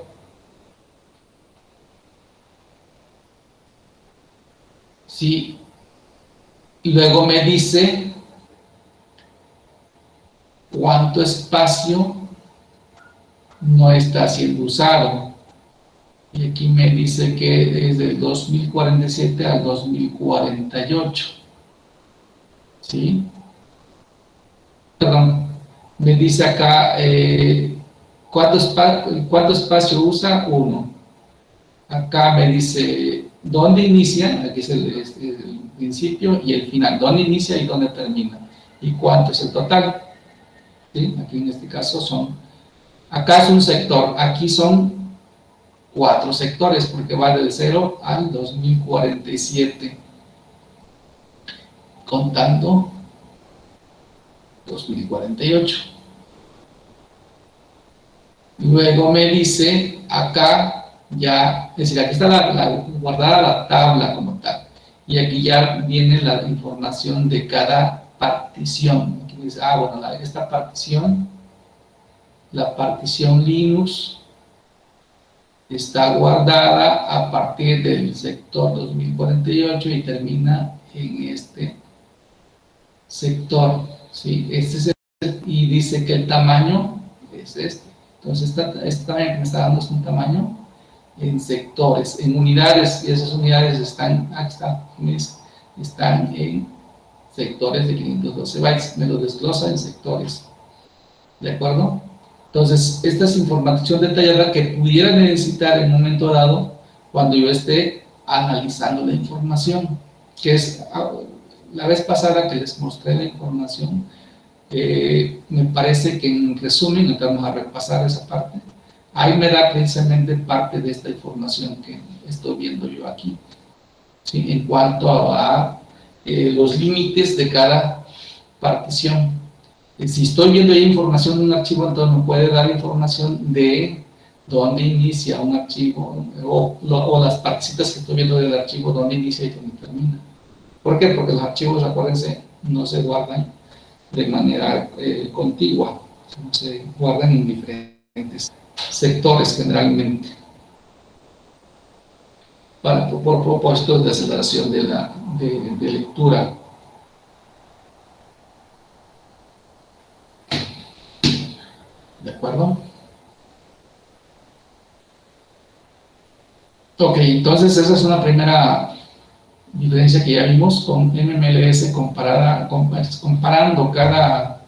Sí, y luego me dice cuánto espacio no está siendo usado. Y aquí me dice que es del 2047 al 2048. ¿Sí? Perdón, me dice acá, ¿cuánto espacio usa? 1. Acá me dice, ¿dónde inicia? Aquí es el principio y el final. ¿Dónde inicia y dónde termina? ¿Y cuánto es el total? ¿Sí? Aquí en este caso acá es un sector, aquí son 4 sectores, porque va del 0 al 2047, contando 2048. Luego me dice, acá ya, es decir, aquí está guardada la tabla como tal, y aquí ya viene la información de cada partición. Aquí me dice, bueno, esta partición, la partición Linux, está guardada a partir del sector 2048 y termina en este sector, ¿sí? Y dice que el tamaño es este. Entonces, este tamaño que me está dando es un tamaño en sectores, en unidades, y esas unidades están en sectores de 512 bytes, me lo desglosa en sectores, ¿de acuerdo? Entonces, esta es información detallada que pudiera necesitar en un momento dado cuando yo esté analizando la información, que es la vez pasada que les mostré la información. Me parece que en resumen, no vamos a repasar esa parte, ahí me da precisamente parte de esta información que estoy viendo yo aquí, ¿sí? En cuanto a los límites de cada partición. Si estoy viendo ahí información de un archivo, entonces me puede dar información de dónde inicia un archivo o las partecitas que estoy viendo del archivo, dónde inicia y dónde termina. ¿Por qué? Porque los archivos, acuérdense, no se guardan de manera contigua, se guardan en diferentes sectores generalmente, por propósitos de aceleración de lectura. ¿De acuerdo? Ok, entonces esa es una primera diferencia que ya vimos con MMLS comparando cada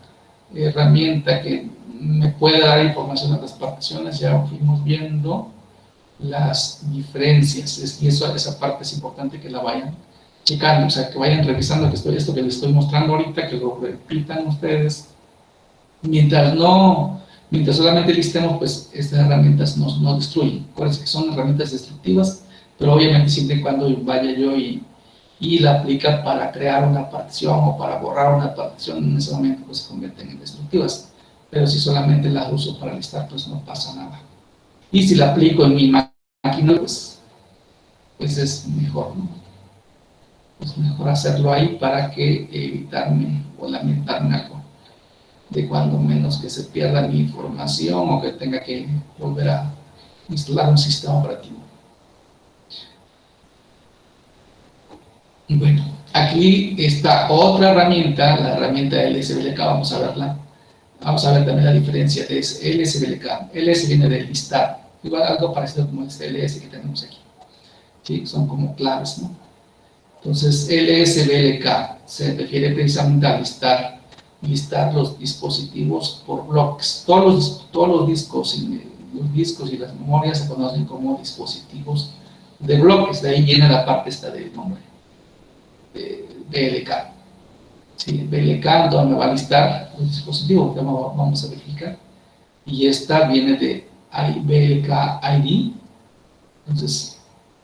herramienta que me puede dar información de las particiones. Ya fuimos viendo las diferencias, y esa parte es importante que la vayan checando, o sea, que vayan revisando esto que les estoy mostrando ahorita, que lo repitan ustedes. Mientras solamente listemos, pues estas herramientas no destruyen. Acuérdense que son herramientas destructivas, pero obviamente siempre y cuando vaya yo y la aplica para crear una partición o para borrar una partición, en ese momento pues se convierten en destructivas. Pero si solamente las uso para listar, pues no pasa nada. Y si la aplico en mi máquina, pues es mejor, ¿no? Es mejor hacerlo ahí para que evitarme o lamentarme algo de cuando menos que se pierda mi información o que tenga que volver a instalar un sistema operativo. Bueno, aquí está otra herramienta, la herramienta LSBLK, vamos a verla. Vamos a ver también la diferencia, es LSBLK. LS viene de listar, igual algo parecido como este LS que tenemos aquí. ¿Sí? Son como claves, ¿no? Entonces, LSBLK se refiere precisamente a listar los dispositivos por bloques. Todos los discos y las memorias se conocen como dispositivos de bloques, de ahí viene la parte esta del nombre, de BLK. ¿Sí? BLK, donde me va a listar los dispositivos que vamos a verificar, y esta viene de BLK ID. Entonces,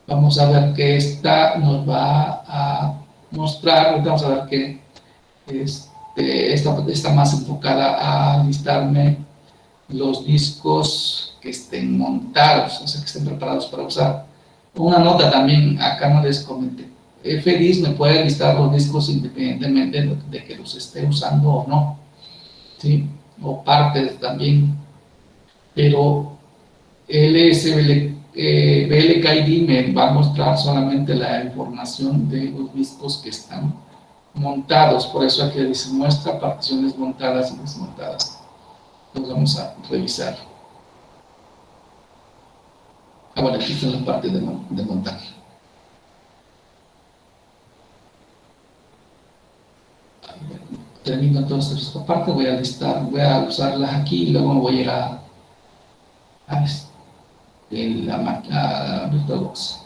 vamos a ver que esta nos va a mostrar, vamos a ver que está más enfocada a listarme los discos que estén montados, o sea, que estén preparados para usar. Una nota también, acá no les comenté. FDIS me puede listar los discos independientemente de que los esté usando o no, ¿sí? O partes también. Pero BLKID me va a mostrar solamente la información de los discos que están montados, por eso aquí dice muestra particiones montadas y desmontadas. Los vamos a revisar. Bueno, aquí está la parte de montaje. Termino entonces esta parte, voy a usarlas aquí y luego voy a ir a VirtualBox.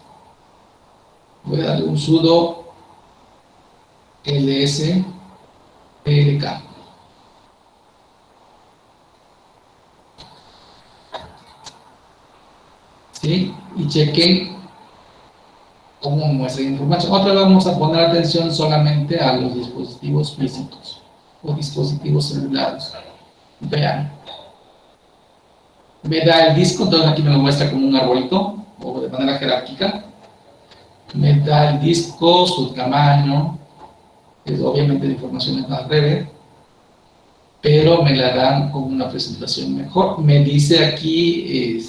Voy a darle un sudo ls plk. ¿Sí? Y chequen cómo muestra información. Otra vez vamos a poner atención solamente a los dispositivos físicos o dispositivos celulares. Vean. Me da el disco, entonces aquí me lo muestra como un arbolito o de manera jerárquica. Me da el disco, su tamaño, obviamente la información es más breve, pero me la dan con una presentación mejor. Me dice aquí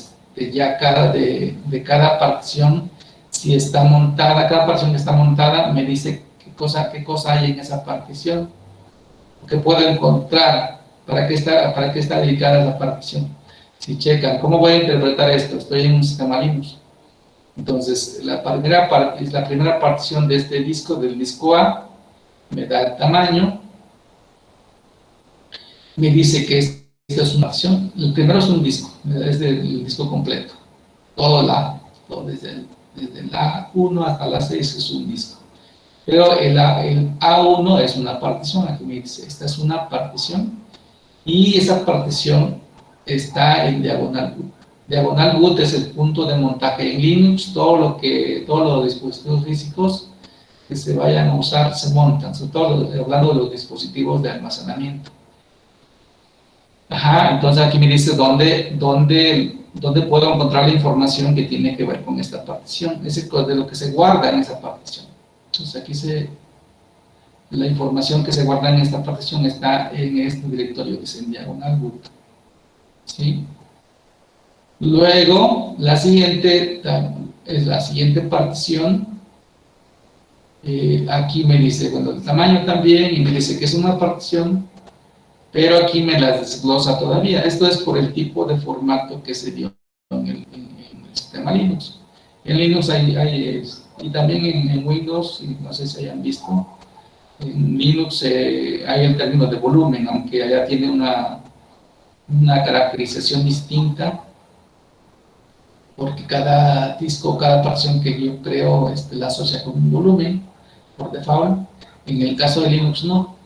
ya de cada partición, si está montada, cada partición que está montada, me dice qué cosa hay en esa partición, qué puedo encontrar, para qué está dedicada esa partición. Si checan, ¿cómo voy a interpretar esto? Estoy en un sistema Linux. Entonces, la primera partición de este disco, del disco A, me da el tamaño, me dice que esta es una partición. El primero es un disco, es el disco completo. Todo desde el A1 hasta la 6 es un disco. Pero el A1 es una partición, aquí me dice, esta es una partición, y esa partición está en diagonal boot. Diagonal boot es el punto de montaje en Linux. Todos los dispositivos físicos que se vayan a usar se montan, sobre todo hablando de los dispositivos de almacenamiento. Entonces aquí me dice dónde puedo encontrar la información que tiene que ver con esta partición, es de lo que se guarda en esa partición. Entonces aquí la información que se guarda en esta partición está en este directorio que es en diagonal boot. ¿Sí? Luego, la siguiente partición. Aquí me dice, bueno, el tamaño también, y me dice que es una partición, pero aquí me la desglosa todavía. Esto es por el tipo de formato que se dio en el sistema Linux. En Linux y también en Windows, no sé si hayan visto, en Linux hay el término de volumen, aunque allá tiene una caracterización distinta, porque cada disco, cada partición que yo creo la asocia con un volumen por default. En el caso de Linux no.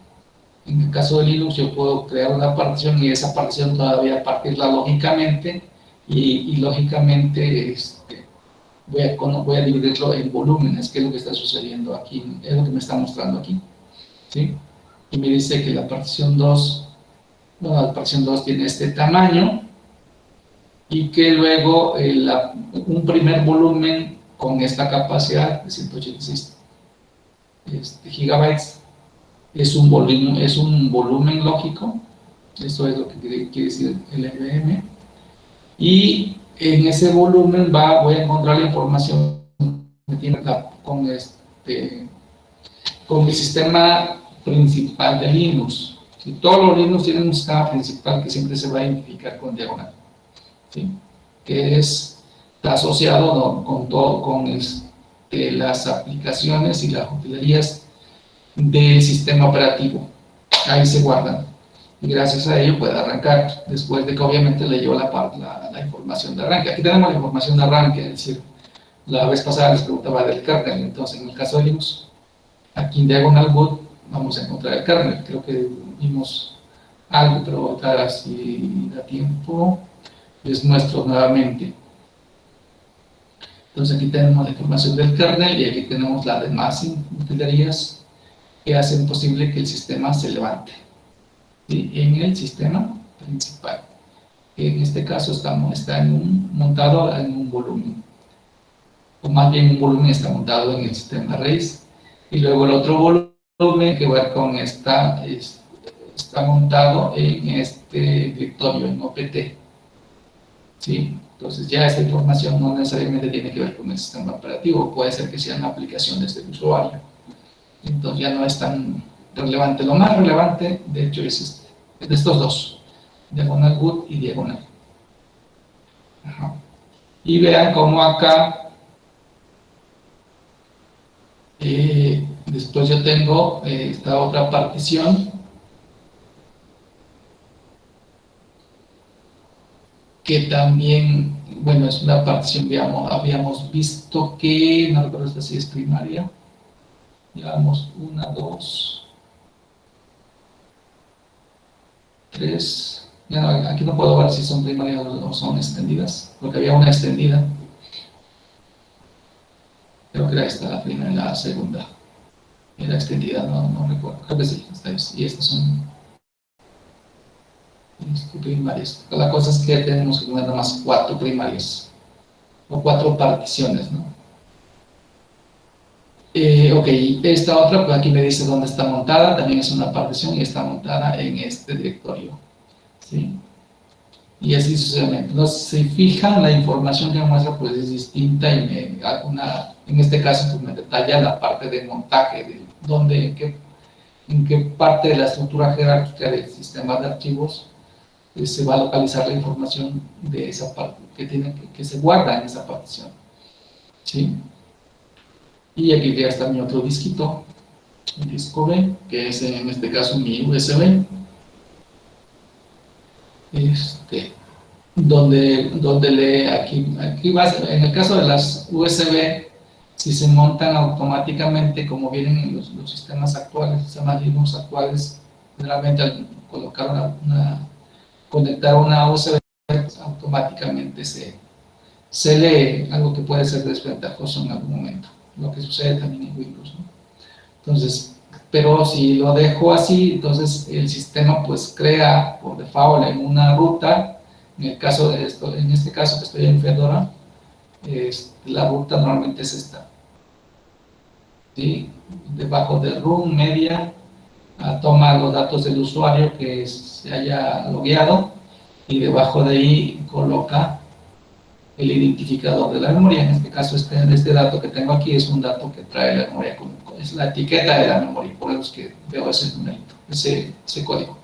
En el caso de Linux yo puedo crear una partición y esa partición todavía partirla lógicamente y lógicamente voy a dividirlo en volúmenes, que es lo que está sucediendo aquí, es lo que me está mostrando aquí. ¿Sí? Y me dice que la partición 2, la partición 2 tiene este tamaño y que luego un primer volumen con esta capacidad de 186 gigabytes es un volumen lógico. Eso es lo que quiere decir el LVM, y en ese volumen voy a encontrar la información que tiene con el sistema principal de Linux. Y todos los Linux tienen un sistema principal que siempre se va a identificar con diagonal, ¿sí? Que está asociado con las aplicaciones y las utilerías del sistema operativo. Ahí se guardan. Y gracias a ello puede arrancar, después de que obviamente leyó la información de arranque. Aquí tenemos la información de arranque, es decir, la vez pasada les preguntaba del kernel. Entonces, en el caso de Linux, aquí en diagonal boot vamos a encontrar el kernel. Creo que vimos algo, pero ahora si da tiempo, les muestro nuevamente. Entonces aquí tenemos la información del kernel y aquí tenemos las demás utilerías que hacen posible que el sistema se levante, ¿sí? En el sistema principal, que en este caso está montado en un volumen, o más bien un volumen está montado en el sistema raíz, y luego el otro volumen que va con está montado en este directorio, en OPT, ¿sí? Entonces ya esta información no necesariamente tiene que ver con el sistema operativo, puede ser que sea una aplicación desde el usuario. Entonces ya no es tan relevante. Lo más relevante, de hecho, es de estos dos, diagonal boot y diagonal. Y vean cómo acá, después yo tengo esta otra partición, que también, bueno, es una partición, digamos, habíamos visto que, no recuerdo esta si es primaria, digamos, 1, 2, 3, ya no, aquí no puedo ver si son primarias o son extendidas, porque había una extendida, creo que era esta la primera y la segunda, era extendida, no recuerdo, creo que sí, y estas son primarias. La cosa es que tenemos que tener nada más 4 primarias, o 4 particiones, ¿no? Ok, esta otra, pues aquí me dice dónde está montada, también es una partición y está montada en este directorio, ¿sí? Y así sucesivamente. Entonces, si fijan, la información que me muestra pues es distinta y en este caso pues me detalla la parte de montaje, de dónde, en qué parte de la estructura jerárquica del sistema de archivos se va a localizar la información de esa parte que se guarda en esa partición, ¿sí? Y aquí ya está mi otro disquito, el disco B, que es en este caso mi USB, donde aquí en el caso de las USB, si se montan automáticamente, como vienen en los sistemas actuales, los sistemas Linux actuales, generalmente al colocar conectar una USB, pues, automáticamente se lee, algo que puede ser desventajoso en algún momento, lo que sucede también en Windows, ¿no? Entonces, pero si lo dejo así, entonces el sistema pues crea por default en una ruta, en el caso de esto, en este caso que estoy en Fedora, la ruta normalmente es esta, ¿sí? Debajo de room, media, toma los datos del usuario que se haya logueado y debajo de ahí coloca el identificador de la memoria. En este caso, este dato que tengo aquí es un dato que trae la memoria, es la etiqueta de la memoria, por eso es que veo ese numerito, ese código.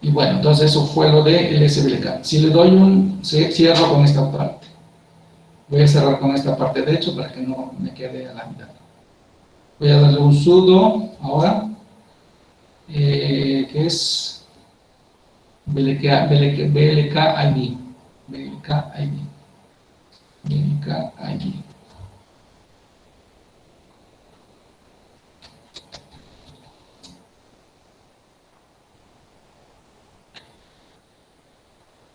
Y bueno, entonces eso fue lo de SBLK. Si le doy cierro con esta parte. Voy a cerrar con esta parte de hecho para que no me quede a la mitad. Voy a darle un sudo ahora, que es BLK ID. BLK ID. BLK ID.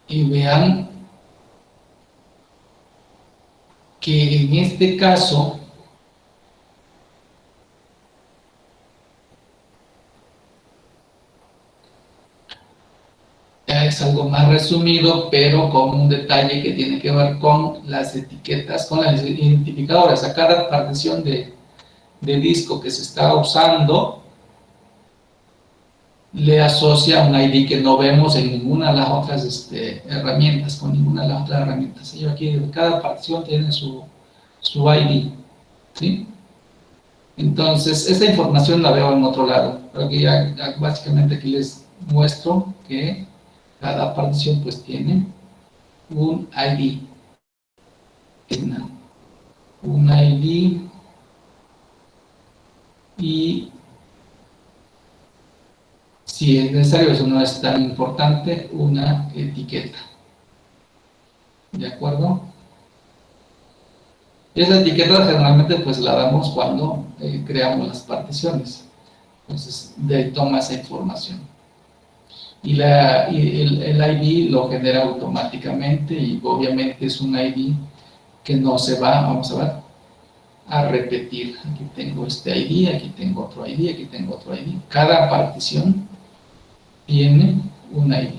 Y vean que en este caso es algo más resumido, pero con un detalle que tiene que ver con las etiquetas, con las identificadoras. A cada partición de disco que se está usando le asocia un ID que no vemos en ninguna de las otras herramientas, con ninguna de las otras herramientas. Yo aquí, cada partición tiene su ID, ¿sí? Entonces, esta información la veo en otro lado, pero aquí ya básicamente aquí les muestro que cada partición pues tiene un ID, un ID y si es necesario, eso no es tan importante, una etiqueta, ¿de acuerdo? Y esa etiqueta generalmente pues la damos cuando creamos las particiones, entonces de ahí toma esa información. Y el ID lo genera automáticamente y obviamente es un ID que no se va, vamos a ver, a repetir. Aquí tengo este ID, aquí tengo otro ID, aquí tengo otro ID. Cada partición tiene un ID.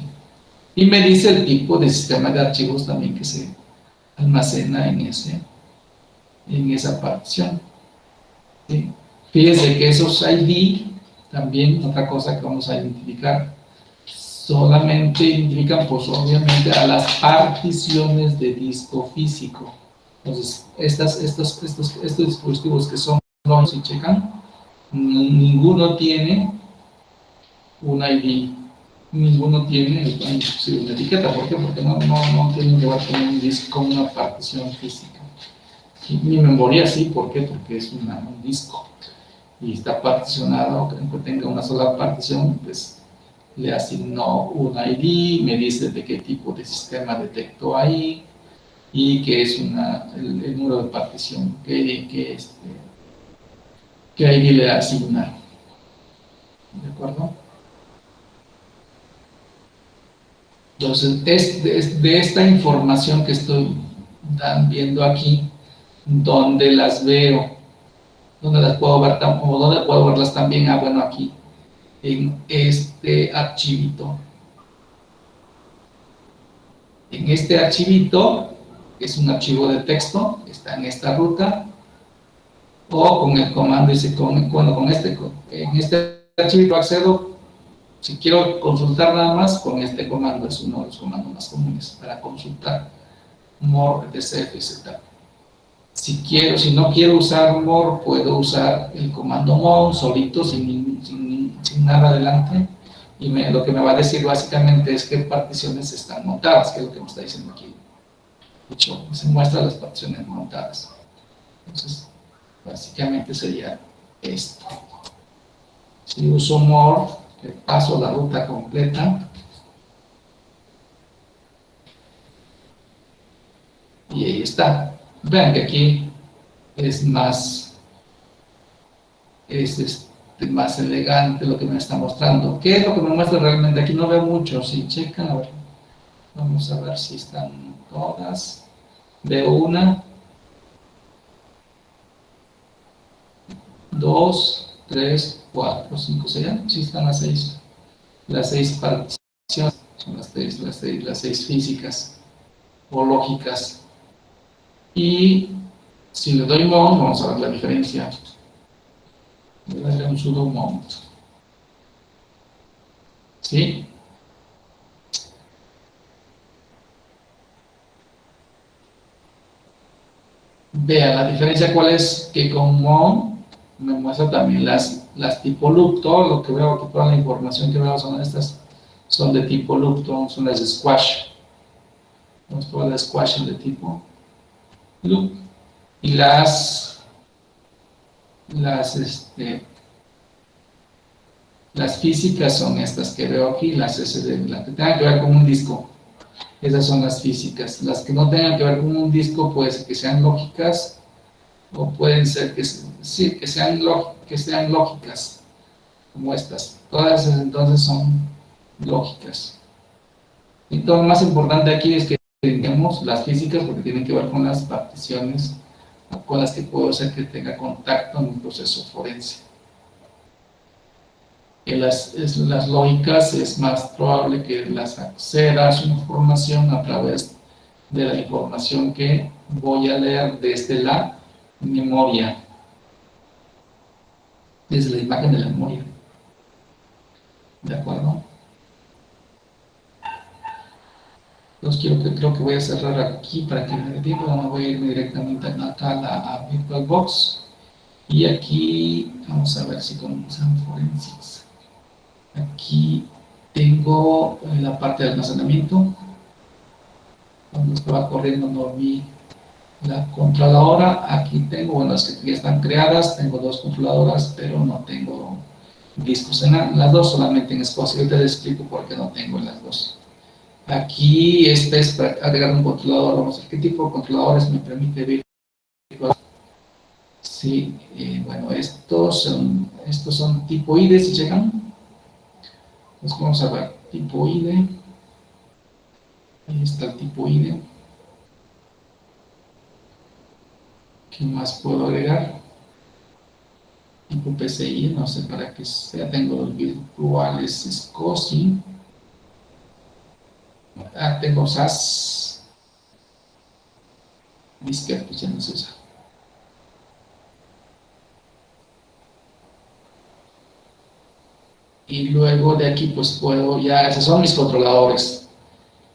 Y me dice el tipo de sistema de archivos también que se almacena en esa partición, ¿sí? Fíjense que esos ID, también otra cosa que vamos a identificar, solamente identifican pues obviamente a las particiones de disco físico. Entonces, estos dispositivos que son, si checan, ninguno tiene un ID ninguno tiene inclusive una etiqueta. ¿Por qué? Porque no tiene que ver con un disco, con una partición física. Y mi memoria sí, ¿por qué? Porque es un disco y está particionado, aunque tenga una sola partición, pues le asignó un ID, me dice de qué tipo de sistema detectó ahí y que es el número de partición que ID le asigna. ¿De acuerdo? Entonces, es de esta información que estoy viendo aquí, donde las veo, donde las puedo ver, o donde puedo verlas también, bueno, aquí, en este archivito. En este archivito, que es un archivo de texto, está en esta ruta, o con el comando, en este archivito accedo, si quiero consultar nada más, con este comando, es uno de los comandos más comunes para consultar more de CFZ. Si no quiero usar more, puedo usar el comando more solito, sin nada adelante, y lo que me va a decir básicamente es qué particiones están montadas, que es lo que me está diciendo aquí. De hecho, se muestran las particiones montadas. Entonces, básicamente sería esto. Si uso more, paso la ruta completa, y ahí está. Vean que aquí es más más elegante lo que me está mostrando. ¿Qué es lo que me muestra realmente? Aquí no veo mucho. Si checan, a ver, vamos a ver si están todas. Veo una, dos, tres, cuatro, cinco, seis. Sí están las seis. Las seis particiones son las seis físicas o lógicas. Y si le doy mount, vamos a ver la diferencia. Voy a darle un sudo mount. ¿Sí? Vea, la diferencia cuál es, que con mount me muestra también las tipo loop. Todo lo que veo aquí, toda la información que veo son estas, son de tipo loop, son las de squash. Entonces, todas las squash son de tipo loop. Y las físicas son estas que veo aquí, las SD, las que tengan que ver con un disco. Esas son las físicas. Las que no tengan que ver con un disco, puede ser que sean lógicas, o pueden ser sí, que sean lógicas, como estas. Todas esas entonces son lógicas. Y todo lo más importante aquí es que tengamos las físicas, porque tienen que ver con las particiones con las que puedo hacer que tenga contacto en un proceso forense. En las lógicas es más probable que las acceda a su información a través de la información que voy a leer desde la memoria, desde la imagen de la memoria. ¿De acuerdo? Entonces creo que voy a cerrar aquí para que me dé tiempo. No voy a irme directamente acá a VirtualBox. Y aquí vamos a ver si comenzamos Forensics. Aquí tengo la parte de almacenamiento. Cuando estaba corriendo no vi la controladora. Aquí tengo, bueno, las que ya están creadas. Tengo dos controladoras, pero no tengo discos en las dos, solamente en Escocia. Ahorita les explico por qué no tengo en las dos. Aquí este es para agregar un controlador. Vamos a ver qué tipo de controladores me permite ver. Sí, bueno, estos son tipo IDE, si checan. Entonces vamos a ver, tipo IDE. Ahí está el tipo IDE. ¿Qué más puedo agregar? Tipo PCI, no sé para qué sea. Tengo los virtuales SCSI. Tengo SAS. Disquete, pues ya no se usa. Y luego de aquí pues puedo esos son mis controladores.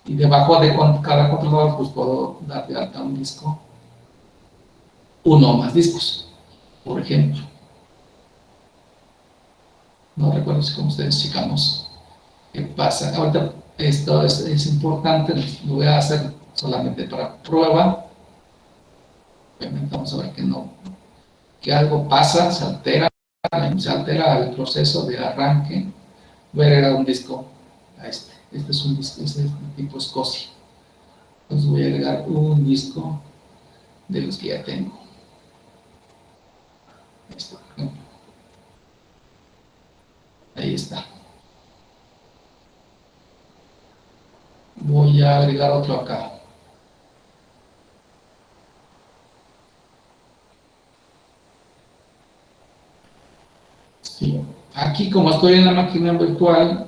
Y debajo de cada controlador pues puedo dar de alta un disco, uno o más discos, por ejemplo. No recuerdo si con ustedes checamos ¿Qué pasa? Ahorita esto es importante, lo voy a hacer solamente para prueba. Obviamente vamos a ver que no, que algo pasa, se altera el proceso de arranque. Voy a agregar un disco a este. Este es un disco, este es de tipo SCSI. Entonces voy a agregar un disco de los que ya tengo. Este, por ejemplo. Ahí está. Voy a agregar otro acá. Sí. Aquí, como estoy en la máquina virtual,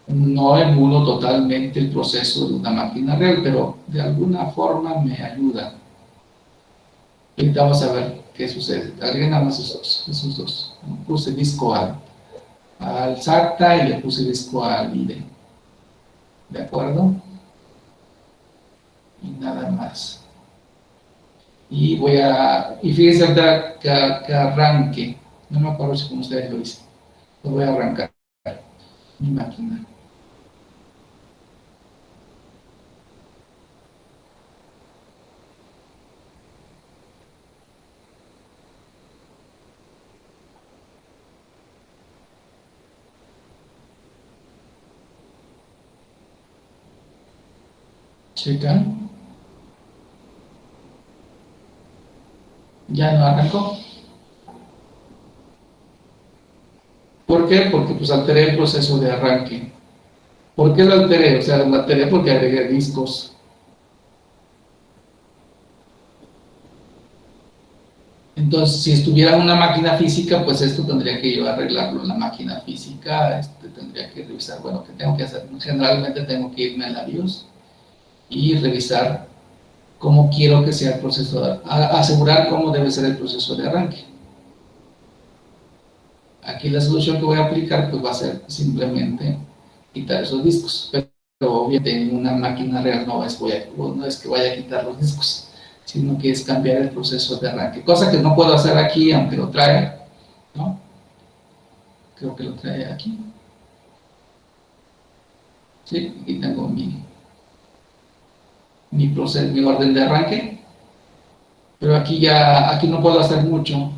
no emulo totalmente el proceso de una máquina real, pero de alguna forma me ayuda. Ahorita vamos a ver qué sucede. Agreguen nada más esos dos. Puse disco al SATA y le puse disco al IDE. ¿De acuerdo? Y nada más. Y fíjense ahorita que arranque. No me acuerdo si como ustedes lo dicen. Lo voy a arrancar mi máquina. Checan. Ya no arrancó. ¿Por qué? Porque pues alteré el proceso de arranque. ¿Por qué lo alteré? O sea, lo alteré porque agregué discos. Entonces, si estuviera en una máquina física, pues esto tendría que yo arreglarlo en la máquina física, tendría que revisar, bueno, ¿qué tengo que hacer? Generalmente tengo que irme a la BIOS y revisar cómo quiero que sea el proceso, asegurar cómo debe ser el proceso de arranque. Aquí la solución que voy a aplicar pues va a ser simplemente quitar esos discos, pero obviamente en una máquina real no es que vaya a quitar los discos, sino que es cambiar el proceso de arranque, cosa que no puedo hacer aquí aunque lo traiga, ¿no? Creo que lo trae aquí, ¿sí? Aquí tengo mi orden de arranque, pero aquí no puedo hacer mucho,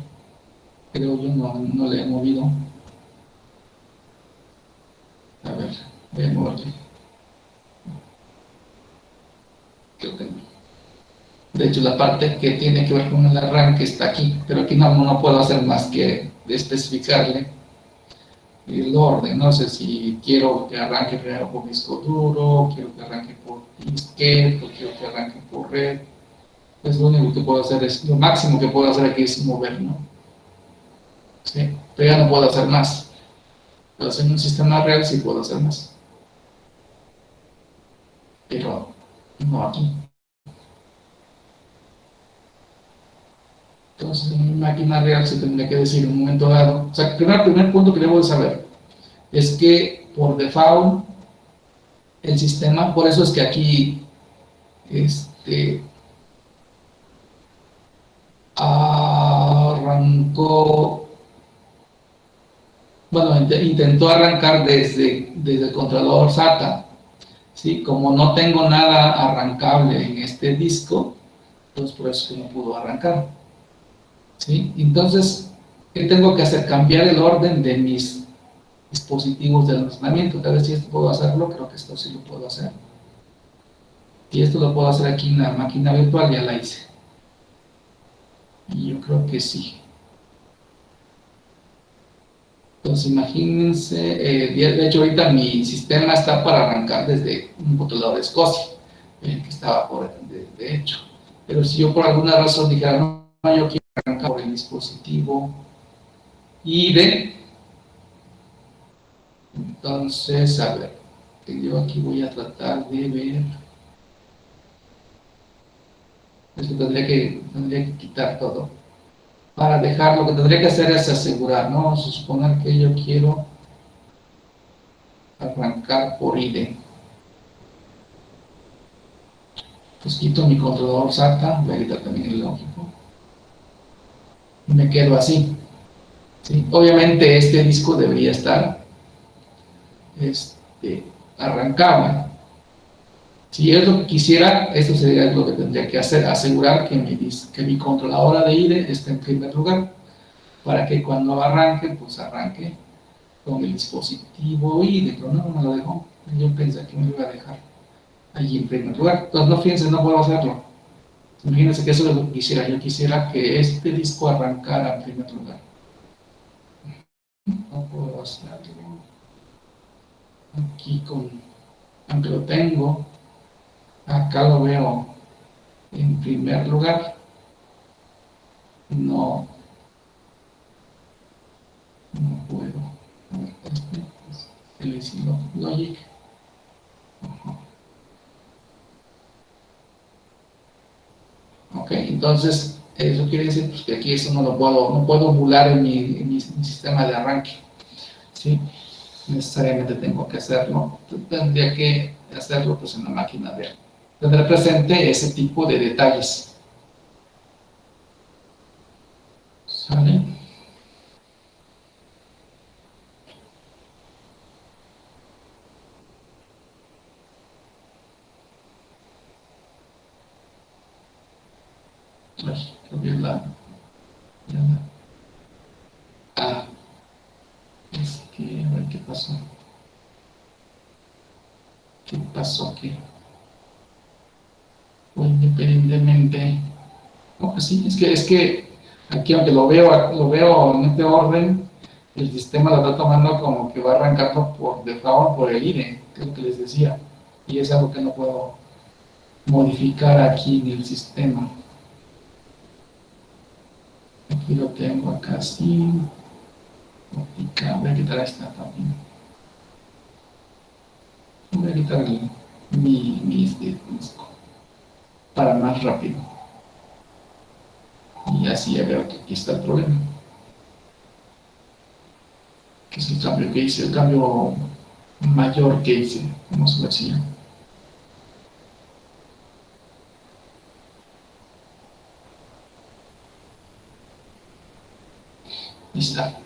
creo yo no le he movido. A ver, voy a moverle. Creo que no. De hecho, la parte que tiene que ver con el arranque está aquí, pero aquí no puedo hacer más que especificarle el orden. No sé si quiero que arranque primero por disco duro, quiero que arranque por disquete, o quiero que arranque por red. Pues lo único que puedo hacer lo máximo que puedo hacer aquí es mover, ¿no? ¿Sí? Pero ya no puedo hacer más. Pero en un sistema real sí puedo hacer más. Pero no aquí. Entonces, en una máquina real se tendría que decir en un momento dado. O sea, el primer punto que debo de saber es que por default el sistema, por eso es que aquí arrancó, bueno, intentó arrancar desde el controlador SATA, ¿sí? Como no tengo nada arrancable en este disco, entonces por eso es que no pudo arrancar, ¿sí? Entonces, ¿qué tengo que hacer? Cambiar el orden de mis dispositivos de almacenamiento. A ver si esto puedo hacerlo, creo que esto sí lo puedo hacer. Y esto lo puedo hacer aquí en la máquina virtual, ya la hice. Y yo creo que sí. Entonces imagínense, de hecho ahorita mi sistema está para arrancar desde un controlador de SCSI, que estaba de hecho. Pero si yo por alguna razón dijera, no, yo quiero arrancar por el dispositivo IDE, entonces, a ver, yo aquí voy a tratar de ver, esto tendría que quitar todo. Para dejar, lo que tendría que hacer es asegurar, ¿no? Vamos a suponer que yo quiero arrancar por IDE. Pues quito mi controlador SATA, voy a quitar también el lógico. Y me quedo así, ¿sí? Obviamente este disco debería estar arrancaba. Si es lo que quisiera, esto sería lo que tendría que hacer, asegurar que mi controladora de IDE esté en primer lugar, para que cuando arranque, pues arranque con el dispositivo IDE, pero no me lo dejó. Yo pensé que me lo iba a dejar allí en primer lugar. Entonces, no, fíjense, no puedo hacerlo. Imagínense que eso es lo que quisiera. Yo quisiera que este disco arrancara en primer lugar. No puedo hacerlo aquí aunque lo tengo, acá lo veo en primer lugar. No, no puedo. A ver, es el Logic. Ok, entonces eso quiere decir pues, que aquí eso no puedo emular en mi sistema de arranque. ¿Sí? Necesariamente tengo que hacerlo. Tendría que hacerlo pues, en la máquina de tener presente ese tipo de detalles. ¿Sale? Ay, cambié ah, es que, a ver qué pasó. ¿Qué pasó aquí? O independientemente. No, pues sí, es que aquí aunque lo veo en este orden, el sistema lo está tomando como que va arrancando por default por el IDE, que es lo que les decía. Y es algo que no puedo modificar aquí en el sistema. Aquí lo tengo acá así. Voy a quitar esta también. Voy a quitar mi disco para más rápido. Y así ya veo que aquí está el problema. Que es el cambio que hice, el cambio mayor que hice, como se decía. Y está.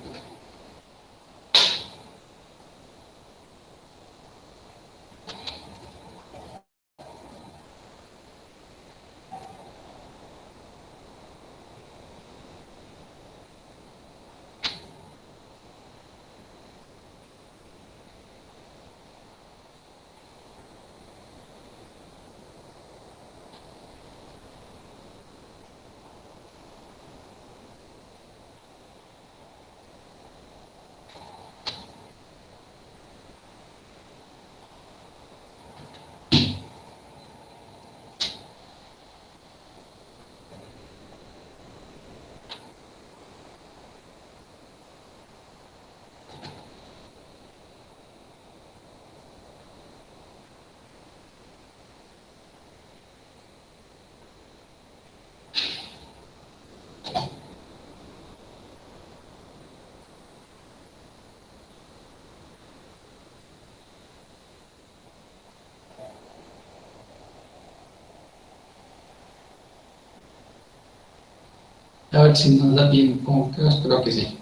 A ver si nos da bien, como que espero que sí.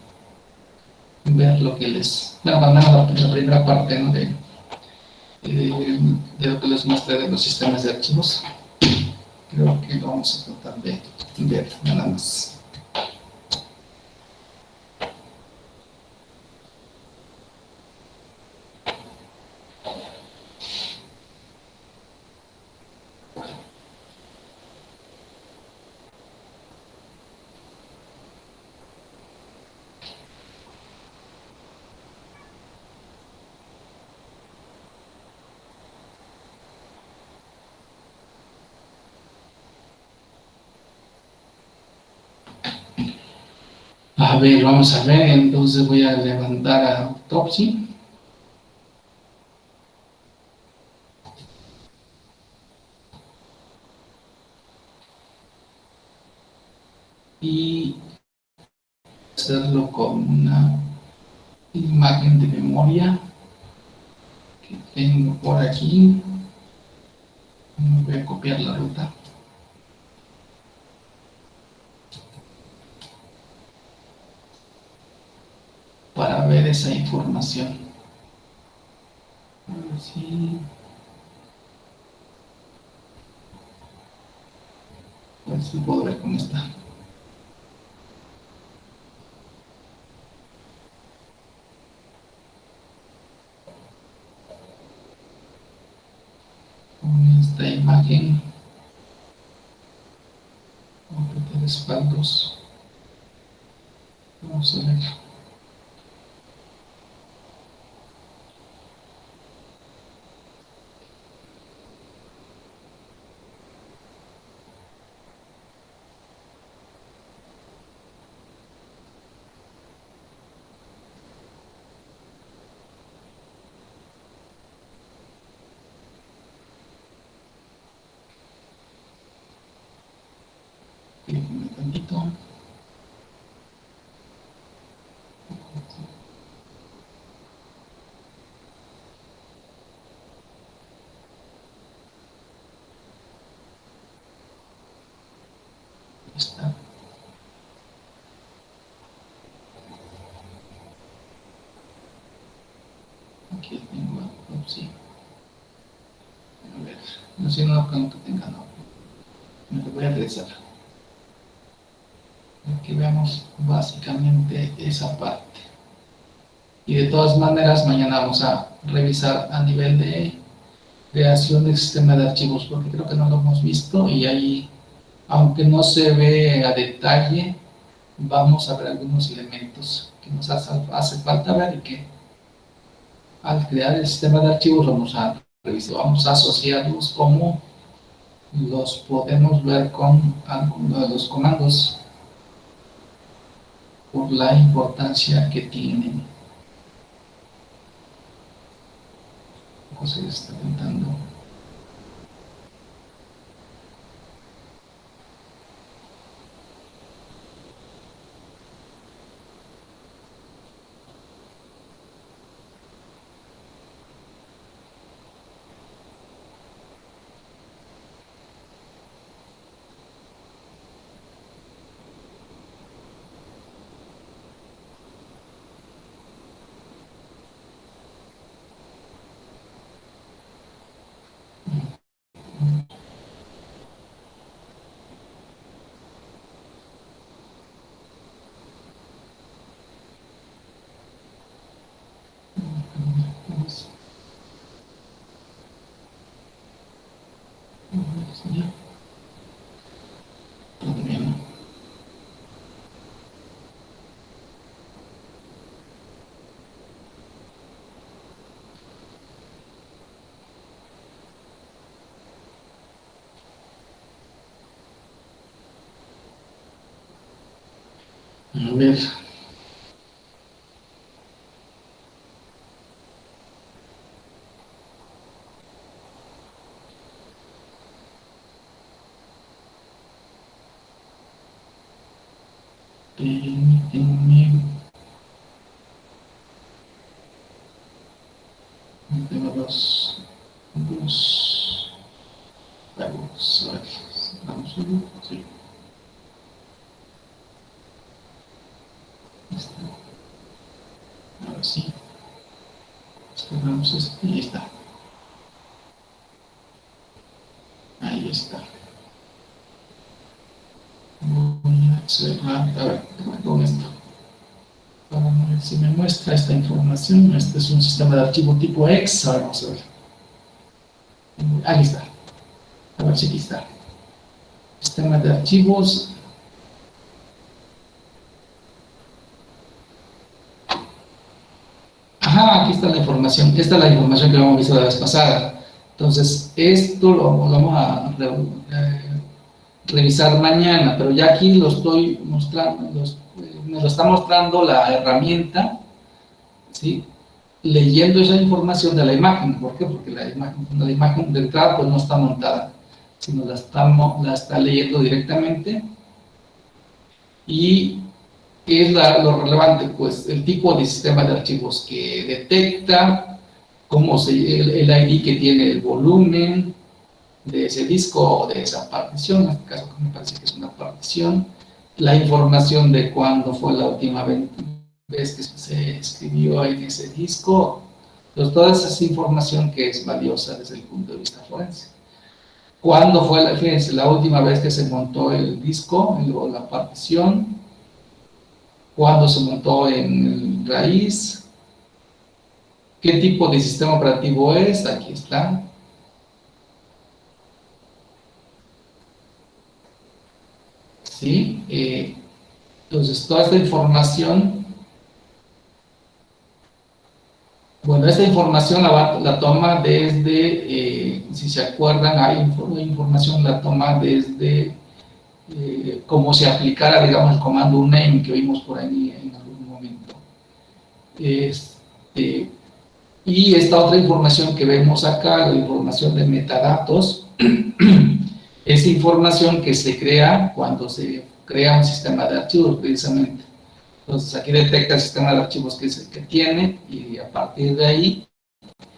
Ver lo que les. Bueno, la primera parte, ¿no? De lo que les mostré de los sistemas de archivos. Creo que lo vamos a tratar de ver nada más. A ver, vamos a ver, entonces voy a levantar a Autopsy. Y hacerlo con una imagen de memoria que tengo por aquí. Voy a copiar la ruta para ver esa información. Sí. A ver si puedo ver cómo está. Con esta imagen. Completar respaldos. Vamos a ver. Déjenme tantito. Ahí está. Aquí tengo, sí. A ver, no sé, no creo que tenga, no. Me lo voy a regresar. Aquí veamos básicamente esa parte. Y de todas maneras, mañana vamos a revisar a nivel de creación del sistema de archivos, porque creo que no lo hemos visto y ahí, aunque no se ve a detalle, vamos a ver algunos elementos que nos hace falta ver y que al crear el sistema de archivos vamos a revisar, vamos a asociarlos como los podemos ver con algunos de los comandos por la importancia que tienen. José está tentando. A ver. Permítanme. Tengo dos juegos. A ver, vamos uno. Sí. Está. Ahora sí. Cerramos este y ahí está. Ahí está. Voy a cerrar. A ver, con esto. Para ver si me muestra esta información. Este es un sistema de archivo tipo X. Ahora vamos a ver. Ahí está. A ver si aquí está. Sistema de archivos. Ajá, aquí está la información. Esta es la información que habíamos visto la vez pasada. Entonces, esto lo vamos a revisar mañana, pero ya aquí lo estoy mostrando, me lo está mostrando la herramienta, ¿sí? Leyendo esa información de la imagen. ¿Por qué? Porque la imagen del CAD pues no está montada, sino la está leyendo directamente. Y ¿qué es lo relevante? Pues el tipo de sistema de archivos que detecta, el ID que tiene el volumen de ese disco o de esa partición, en este caso me parece que es una partición, la información de cuándo fue la última vez que se escribió en ese disco, Entonces, toda esa información que es valiosa desde el punto de vista forense. ¿Cuándo fue, fíjense, la última vez que se montó el disco, la partición? ¿Cuándo se montó en el raíz? ¿Qué tipo de sistema operativo es? Aquí está. ¿Sí? Entonces, toda esta información, bueno, esta información la toma desde, si se acuerdan, hay información la toma desde cómo se aplicara, digamos, el comando uname que vimos por ahí en algún momento. Y esta otra información que vemos acá, la información de metadatos, es información que se crea cuando se crea un sistema de archivos, precisamente. Entonces, aquí detecta el sistema de archivos que tiene y a partir de ahí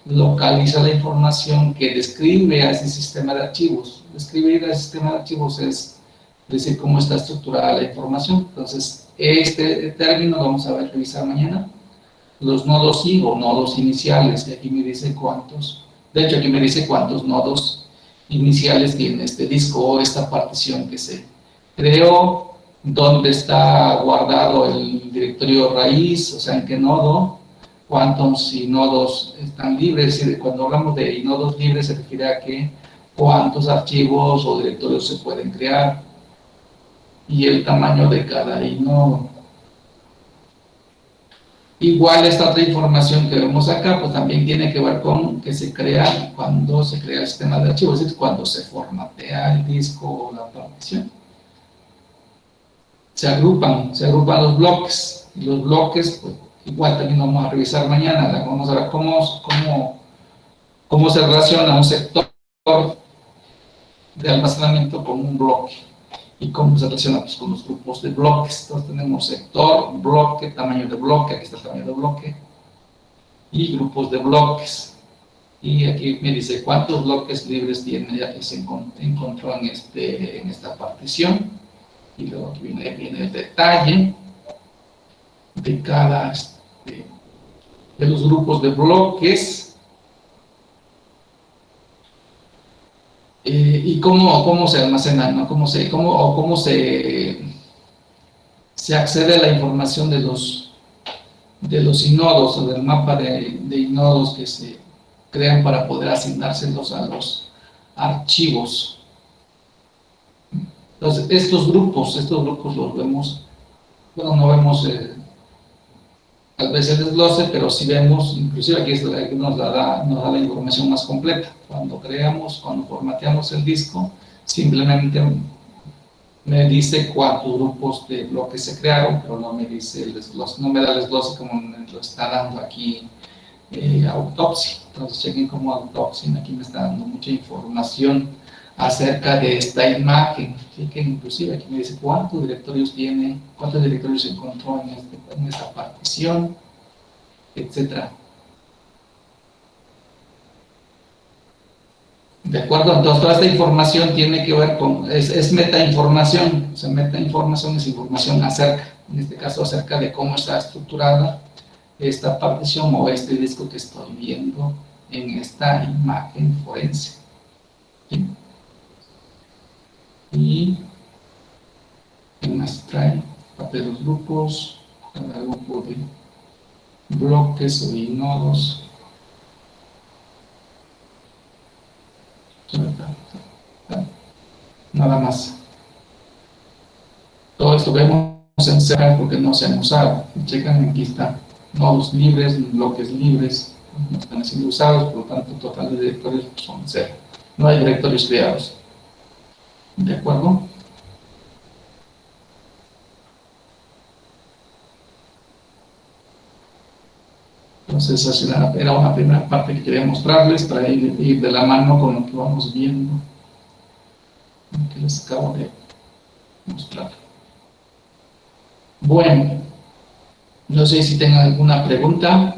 localiza la información que describe a ese sistema de archivos. Describir al sistema de archivos es decir cómo está estructurada la información. Entonces, este término lo vamos a revisar mañana. Los nodos I o nodos iniciales, y aquí me dice cuántos, de hecho aquí me dice cuántos nodos iniciales tiene este disco o esta partición que se creó, dónde está guardado el directorio raíz, o sea, en qué nodo, cuántos nodos están libres, y cuando hablamos de nodos libres se refiere a que cuántos archivos o directorios se pueden crear y el tamaño de cada nodo. Igual esta otra información que vemos acá, pues también tiene que ver con que se crea cuando se crea el sistema de archivos, es decir, cuando se formatea el disco o la partición. Se agrupan los bloques, y los bloques, pues igual también vamos a revisar mañana, vamos a ver cómo se relaciona un sector de almacenamiento con un bloque y cómo se relaciona pues, con los grupos de bloques. Entonces tenemos sector, bloque, tamaño de bloque, aquí está el tamaño de bloque, y grupos de bloques. Y aquí me dice cuántos bloques libres tiene, ya que se encontró en esta partición. Y luego aquí viene el detalle de cada de los grupos de bloques. Y cómo se almacenan, ¿no? Cómo se accede a la información de los inodos o del mapa de inodos que se crean para poder asignárselos a los archivos. Entonces, estos grupos los vemos, bueno, no vemos tal vez el desglose, pero sí vemos, inclusive aquí nos da la información más completa. Cuando formateamos el disco, simplemente me dice cuántos grupos de bloques se crearon, pero no me dice el desglose, no me da el desglose como me lo está dando aquí Autopsy. Entonces chequen como Autopsy, aquí me está dando mucha información acerca de esta imagen. Chequen, inclusive aquí me dice cuántos directorios tiene, cuántos directorios se encontró en esta partición, etcétera. ¿De acuerdo? Entonces, toda esta información tiene que ver con, es metainformación. O sea, metainformación es información acerca, en este caso, acerca de cómo está estructurada esta partición o este disco que estoy viendo en esta imagen forense. ¿Sí? Y ¿qué más trae? Parte de los grupos, cada grupo de bloques o nodos. Nada más. Todo esto vemos en C porque no se han usado. Checan, aquí está. Nodos libres, bloques libres, no están siendo usados, por lo tanto, el total de directorios son 0. No hay directorios creados. ¿De acuerdo? Entonces, esa era una primera parte que quería mostrarles para ir de la mano con lo que vamos viendo, lo que les acabo de mostrar. Bueno, no sé si tengan alguna pregunta.